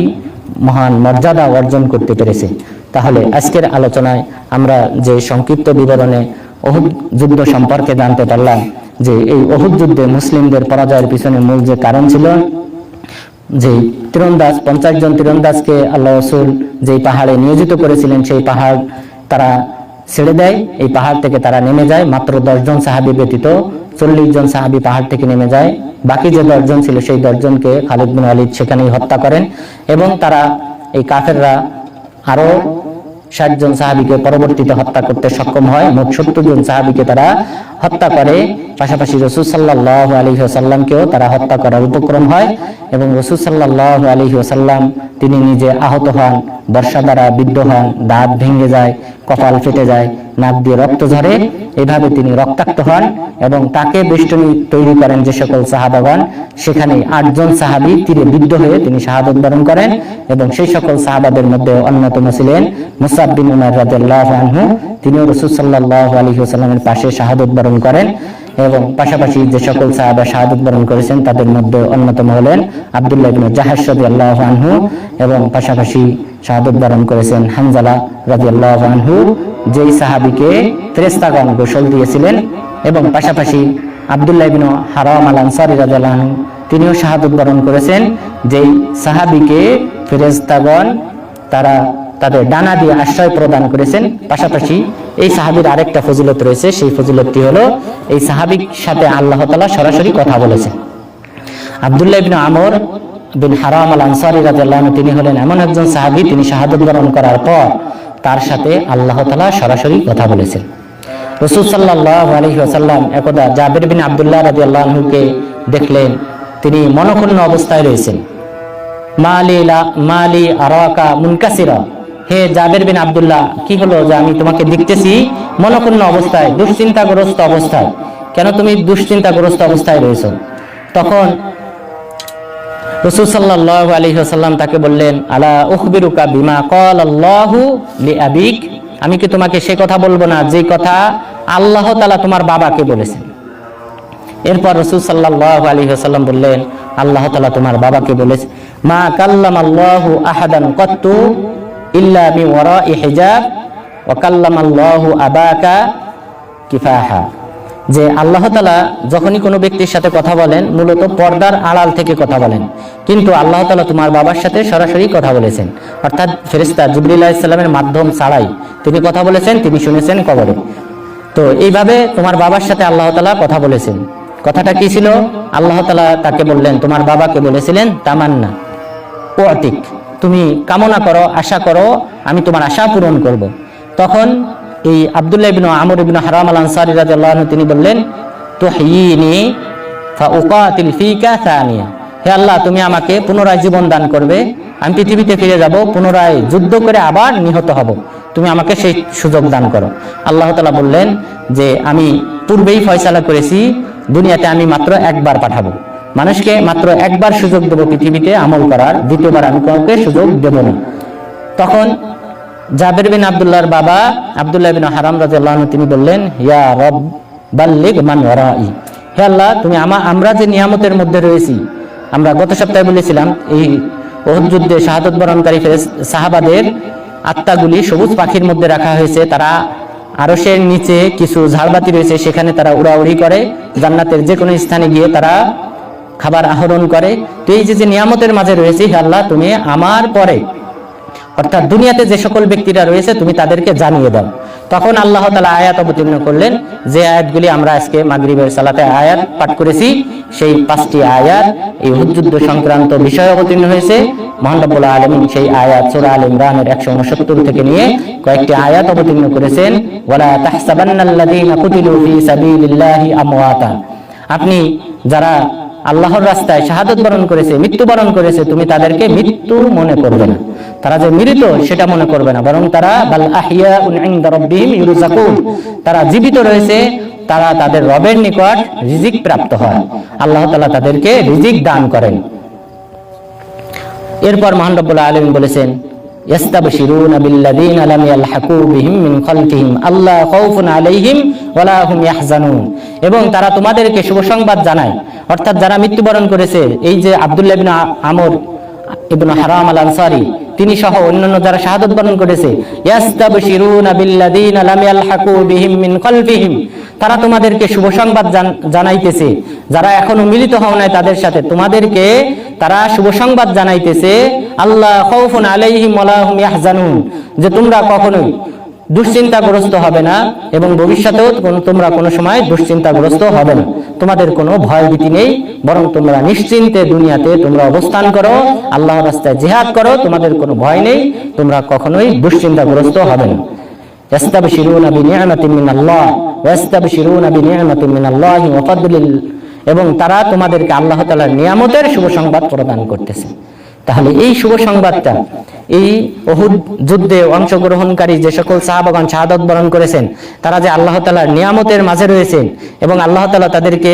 মহান মর্যাদা অর্জন করতে পেরেছে। তাহলে আজকের আলোচনায় আমরা যে সংক্ষিপ্ত বিবরণে উহুদ যুদ্ধ সম্পর্কে জানতে পারলাম যে এই উহুদ যুদ্ধে মুসলিমদের পরাজয়ের পিছনে মূল যে কারণ ছিল যে তীরন্দাজ 50 জন তীরন্দাজকে আল্লাহ রাসূল যেই পাহাড়ে নিয়োজিত করেছিলেন সেই পাহাড় তারা ছেড়ে দেয়। এই পাহাড় থেকে তারা নেমে যায়, মাত্র 10 জন সাহাবী ব্যতীত 40 জন সাহাবী পাহাড় থেকে নেমে যায়। বাকি যে 10 জন ছিল সেই 10 জনকে খালিদ বিন ওয়ালিদ সেখানেই হত্যা করেন এবং তারা এই কাফেররা আরো 60 জন সাহাবীকে পরবর্তীতে হত্যা করতে সক্ষম হয়। মোট 70 জন সাহাবীকে তারা হত্যা করে। পাশাপাশি রাসূল সাল্লাল্লাহু আলাইহি ওয়াসাল্লামকেও তারা হত্যা করার উপক্রম হয় এবং রাসূল সাল্লাল্লাহু আলাইহি ওয়াসাল্লাম তিনি নিজে আহত হন, বর্ষা দ্বারা বিদ্ধ হন, দাঁত ভেঙে যায়, কপাল ফেটে যায়, নাক দিয়ে রক্ত ঝরে, এভাবে তিনি রক্তাক্ত হন এবং তাকে বেষ্টনী তৈরি করেন যে সকল সাহাবাগণ, সেখানে 8 জন সাহাবী তীরে বিদ্ধ হয়ে তিনি শাহাদাত বরণ করেন এবং সেই সকল সাহাবাদের মধ্যে অন্যতম ছিলেন মুসআব বিন উমাইর রাদিয়াল্লাহু আনহু। তিনিও রাসূল সাল্লাল্লাহু আলাইহি ওয়াসাল্লামের পাশে শাহাদাত বরণ করেন এবং পাশাপাশি যে সকল সাহাবা শাহাদাত বরণ করেছেন তাদের মধ্যে অন্যতম হলেন আব্দুল্লাহ ইবনে জাহাশ রাদিয়াল্লাহু আনহু এবং পাশাপাশি শাহাদাত বরণ করেছেন হানজালা রাদিয়াল্লাহু আনহু, যেই সাহাবীকে ফেরেশতাগণ গোসল দিয়েছিলেন এবং পাশাপাশি আব্দুল্লাহ ইবনে হারাম আল আনসারী রাদিয়াল্লাহু আনহু তিনিও শাহাদাত বরণ করেছেন, যেই সাহাবীকে ফেরেশতাগণ তারা তাদের ডানা দিয়ে আশ্রয় প্রদান করেছেন। পাশাপাশি এই সাহাবীর আরেকটা ফজিলত রয়েছে, সেই ফজিলতটি হলো এই সাহাবীর সাথে আল্লাহ তাআলা সরাসরি কথা বলেছেন। আব্দুল্লাহ ইবনে আমর বিন হারাম আল আনসারী রাদিয়াল্লাহু আনহু তিনি হলেন এমন একজন সাহাবী, তিনি শাহাদাত বরণ করার পর তার সাথে আল্লাহ তাআলা সরাসরি কথা বলেছেন। রাসূল সাল্লাল্লাহু আলাইহি ওয়াসাল্লাম একদা জাবের বিন আব্দুল্লাহ রাদিয়াল্লাহু আনহুকে দেখলেন, তিনি মনক্ষুণ্ণ অবস্থায় রয়েছেন। মালি আরাকা মুনকাসিরা, হে জাবের বিন আব্দুল্লাহ, কি হলো যে আমি তোমাকে দেখতেছি মনক্ষুণ্ণ অবস্থায়, দুশ্চিন্তাগ্রস্ত অবস্থায়, কেন তুমি দুশ্চিন্তাগ্রস্ত অবস্থায় রয়েছো? তখন রাসূল সাল্লাল্লাহু আলাইহি ওয়াসাল্লাম তাকে বললেন, আলা উখবিরুকা বিমা ক্বালাল্লাহু লিআবিক, আমি কি তোমাকে সে কথা বলবো না যে কথা আল্লাহ তাআলা তোমার বাবাকে বলেছেন? এরপর রাসূল সাল্লাল্লাহু আলাইহি ওয়াসাল্লাম বললেন, আল্লাহ তাআলা তোমার বাবাকে বলেছে, মা কাল্লামাল্লাহু আহাদান কাত্তু ইল্লা বিওয়ারাই হিজাব ওয়া কাল্লামাল্লাহু আবাকা কিফাহা। যে আল্লাহ তাআলা যখনই কোনো ব্যক্তির সাথে কথা বলেন মূলত পর্দার আড়াল থেকে কথা বলেন, কিন্তু আল্লাহ তাআলা তোমার বাবার সাথে সরাসরি কথা বলেছেন, অর্থাৎ ফেরেশতা জিবরিল আলাইহিস সালামের মাধ্যম ছাড়াই তিনি কথা বলেছেন, তিনি শুনেছেন কবরে। তো এইভাবে তোমার বাবার সাথে আল্লাহ তাআলা কথা বলেছেন। কথাটা কি ছিল? আল্লাহ তাআলা তাকে বললেন, তোমার বাবাকে বলেছিলেন, তামান্না ওয়াতিক, তুমি কামনা করো, আশা করো, আমি তোমার আশা পূরণ করব। তখন এই আব্দুল্লাহ ইবনে আমর ইবনে হারাম আল আনসারী রাদিয়াল্লাহু আনহু তিনি বললেন, তুহয়িনি ফাউকাতিল ফিকা সানিয়া, হে আল্লাহ তুমি আমাকে পুনরায় জীবন দান করবে, আমি পৃথিবীতে ফিরে যাব, পুনরায় যুদ্ধ করে আবার নিহত হব, তুমি আমাকে সেই সুযোগ দান করো। আল্লাহ তাআলা বললেন যে আমি পূর্বেই ফয়সালা করেছি, দুনিয়াতে আমি মাত্র একবার পাঠাবো, মানুষকে মাত্র একবার সুযোগ দেব পৃথিবীতে আমল করার, দ্বিতীয়বার আমি কাউকে সুযোগ দেব না। তখন জাবের বিন আব্দুল্লাহর বাবা আব্দুল্লাহ বিন হারাম রাদিয়াল্লাহু আনহু তিনি বললেন, ইয়া রব বাল্লিগ মান ওয়ারাই, হে আল্লাহ তুমি আমরা যে নিয়ামতের মধ্যে রয়েছি, আমরা গত সপ্তাহে বলেছিলাম এই উহুদ যুদ্ধে শাহাদাত বরণকারী সাহাবাদের আত্মাগুলি সবুজ পাখির মধ্যে রাখা হয়েছে, তারা আরশের নিচে কিছু ঝাড়বাতি রয়েছে, সেখানে তারা উড়াউড়ি করে, জান্নাতের যে কোনো স্থানে গিয়ে তারা খাবার আহরণ করে। তো এই যে নিয়ামতের মাঝে রয়েছে, হে আল্লাহ তুমি আমার পরে অর্থাৎ দুনিয়াতে যে সকল ব্যক্তিরা রয়েছে তুমি তাদেরকে জানিয়ে দাও। তখন আল্লাহ তাআলা আয়াত অবতীর্ণ করলেন, যে আয়াতগুলি আমরা আজকে মাগরিবের সালাতে আয়াত পাঠ করেছি, সেই 5টি আয়াত এই উহুদ যুদ্ধ সংক্রান্ত বিষয় অবতীর্ণ হয়েছে। মহান রব্বুল আলামিন সেই আয়াত সূরা আল ইমরানের 169 থেকে নিয়ে কয়েকটি আয়াত অবতীর্ণ করেছেন। ওয়ালা তাহসাবান্নাল্লাযীনা কুতিলু ফী সাবিলিল্লাহি আমওয়াতা, আপনি যারা আল্লাহর রাস্তায় শাহাদাত বরণ করেছে, মৃত্যুবরণ করেছে, তুমি তাদেরকে মৃত্যু মনে করবে না, তারা যে মৃত সেটা মনে করবে না, বরং তারা বাল আহিয়াউন ইনদা রাব্বিহিম ইউরযাকুন, তারা জীবিত রয়েছে, তারা তাদের রবের নিকট রিজিক প্রাপ্ত হয়, আল্লাহ তাআলা তাদেরকে রিজিক দান করেন। এরপর মহান রব্বুল আলামিন বলেছেন, ইয়াস্তাবশিরুনা বিল্লাযীনা লাম ইয়ালহাকু বিহিম মিন খালফিহিম আল্লা খাউফুন আলাইহিম ওয়ালা হুম ইয়াহজানুন, এবং তারা তোমাদেরকে শুভ সংবাদ জানায়, অর্থাৎ যারা মৃত্যুবরণ করেছে, এই যে আব্দুল্লাহ ইবনে আমর ইবনে হারাম আল আনসারী তিনি সহ অন্যান্য যারা শাহাদাত বরণ করেছে, ইয়াস্তাবশিরুনা বিল্লাযীনা লাম ইয়ালহাকু বিহিম মিন খালফিহিম, তারা তোমাদেরকে শুভ সংবাদ জানাইতেছে, যারা এখনো মিলিত হও নাই তাদের সাথে, তোমাদেরকে তারা শুভ সংবাদ জানাইতেছে, আল্লাহ খাউফুন আলাইহিম ওয়ালা হুম ইয়াহজানুন, যে তোমরা কখনোই দুশ্চিন্তাগ্রস্ত হবে না এবং ভবিষ্যতেও তোমরা কোনো সময় দুশ্চিন্তাগ্রস্ত হবে না, তোমাদের কোনো ভয় ভীতি নেই, বরং তোমরা নিশ্চিন্তে দুনিয়াতে তোমরা অবস্থান করো, আল্লাহর রাস্তায় জিহাদ করো, তোমাদের কোনো ভয় নেই, তোমরা কখনোই দুশ্চিন্তাগ্রস্ত হবে না। ইয়াস্তাবশিরুনা বিনি'মাতিন মিনাল্লাহ ওয়া ইয়াস্তাবশিরুনা বিনি'মাতিন মিনাল্লাহি ওয়া ফাদলিল, এবং তারা তোমাদেরকে আল্লাহ তাআলার নিয়ামতের শুভ সংবাদ প্রদান করতেছে। তাহলে এই শুভ সংবাদটা এই উহুদ যুদ্ধে অংশগ্রহণকারী যে সকল সাহাবাগণ শাহাদাত বরণ করেছেন, তারা যে আল্লাহ তাআলার নিয়ামতের মাঝে রয়েছেন এবং আল্লাহ তাআলা তাদেরকে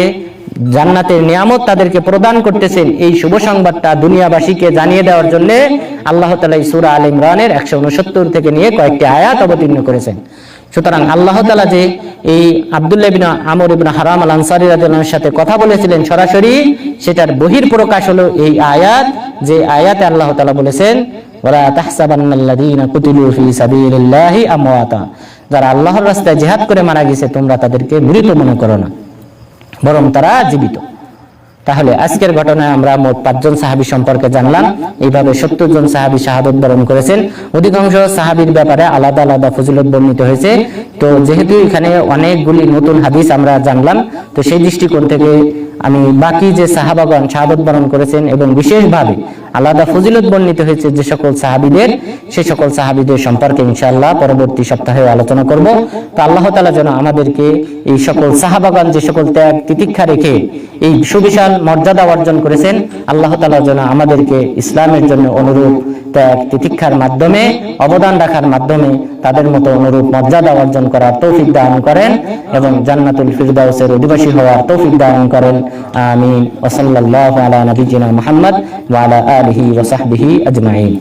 জান্নাতের নিয়ামত তাদেরকে প্রদান করতেছেন, এই শুভ সংবাদটা দুনিয়াবাসীকে জানিয়ে দেওয়ার জন্য আল্লাহ তাআলা সূরা আল ইমরানের 169 থেকে নিয়ে কয়েকটি আয়াত অবতীর্ণ করেছেন। সুতরাং আল্লাহ তাআলা যে এই আব্দুল্লাহ ইবনে আমর ইবনে হারাম আল আনসারী রাদিয়াল্লাহু আনহুর সাথে কথা বলেছিলেন সরাসরি, সেটার বহিঃপ্রকাশ হলো এই আয়াত, যে আয়াতে আল্লাহ তাআলা বলেছেন, ওয়ালা তাহসাবান্নাল্লাযীনা কুতিলু ফী সাবিলিল্লাহি আমওয়াতা, যারা আল্লাহর রাস্তায় জিহাদ করে মারা গেছে তোমরা তাদেরকে মৃত মনে করো না, বরং তারা জীবিত। তাহলে আজকের ঘটনায় আমরা মোট 5 জন সাহাবী সম্পর্কে জানলাম। এইভাবে 70 জন সাহাবী শাহাদাত বরণ করেছেন। অধিকাংশ সাহাবীর ব্যাপারে আলাদা আলাদা ফজিলত বর্ণিত হয়েছে। তো যেহেতু এখানে অনেকগুলি নতুন হাদিস আমরা জানলাম, তো সেই দৃষ্টিকোণ থেকে আমি বাকি যে সাহাবাগণ শাহাদাত বরণ করেছেন এবং বিশেষভাবে আলাদা ফজিলত বর্ণিত হয়েছে যে সকল সাহাবীদের, সেই সকল সাহাবীদের সম্পর্কে ইনশাআল্লাহ পরবর্তী সপ্তাহে আলোচনা করব। তো আল্লাহ তাআলা যেন আমাদেরকে এই সকল সাহাবাগণ যে সকল ত্যাগ তিতিক্ষা রেখে এই সুবিশাল মর্যাদা অর্জন করেছেন, আল্লাহ তাআলা যেন আমাদেরকে ইসলামের জন্য অনুরূপ ত্যাগ তিতিক্ষার মাধ্যমে, অবদান রাখার মাধ্যমে তাদের মতো অনুরূপ মর্যাদা অর্জন করার তৌফিক দান করেন এবং জান্নাতুল ফিরদাউসের অধিবাসী হওয়ার তৌফিক দান করেন। আমিন। ওয়া সাল্লাল্লাহু আলা নাবিয়িনা মুহাম্মদ ওয়া আলা আলিহি ওয়া সাহবিহি আজমাইন।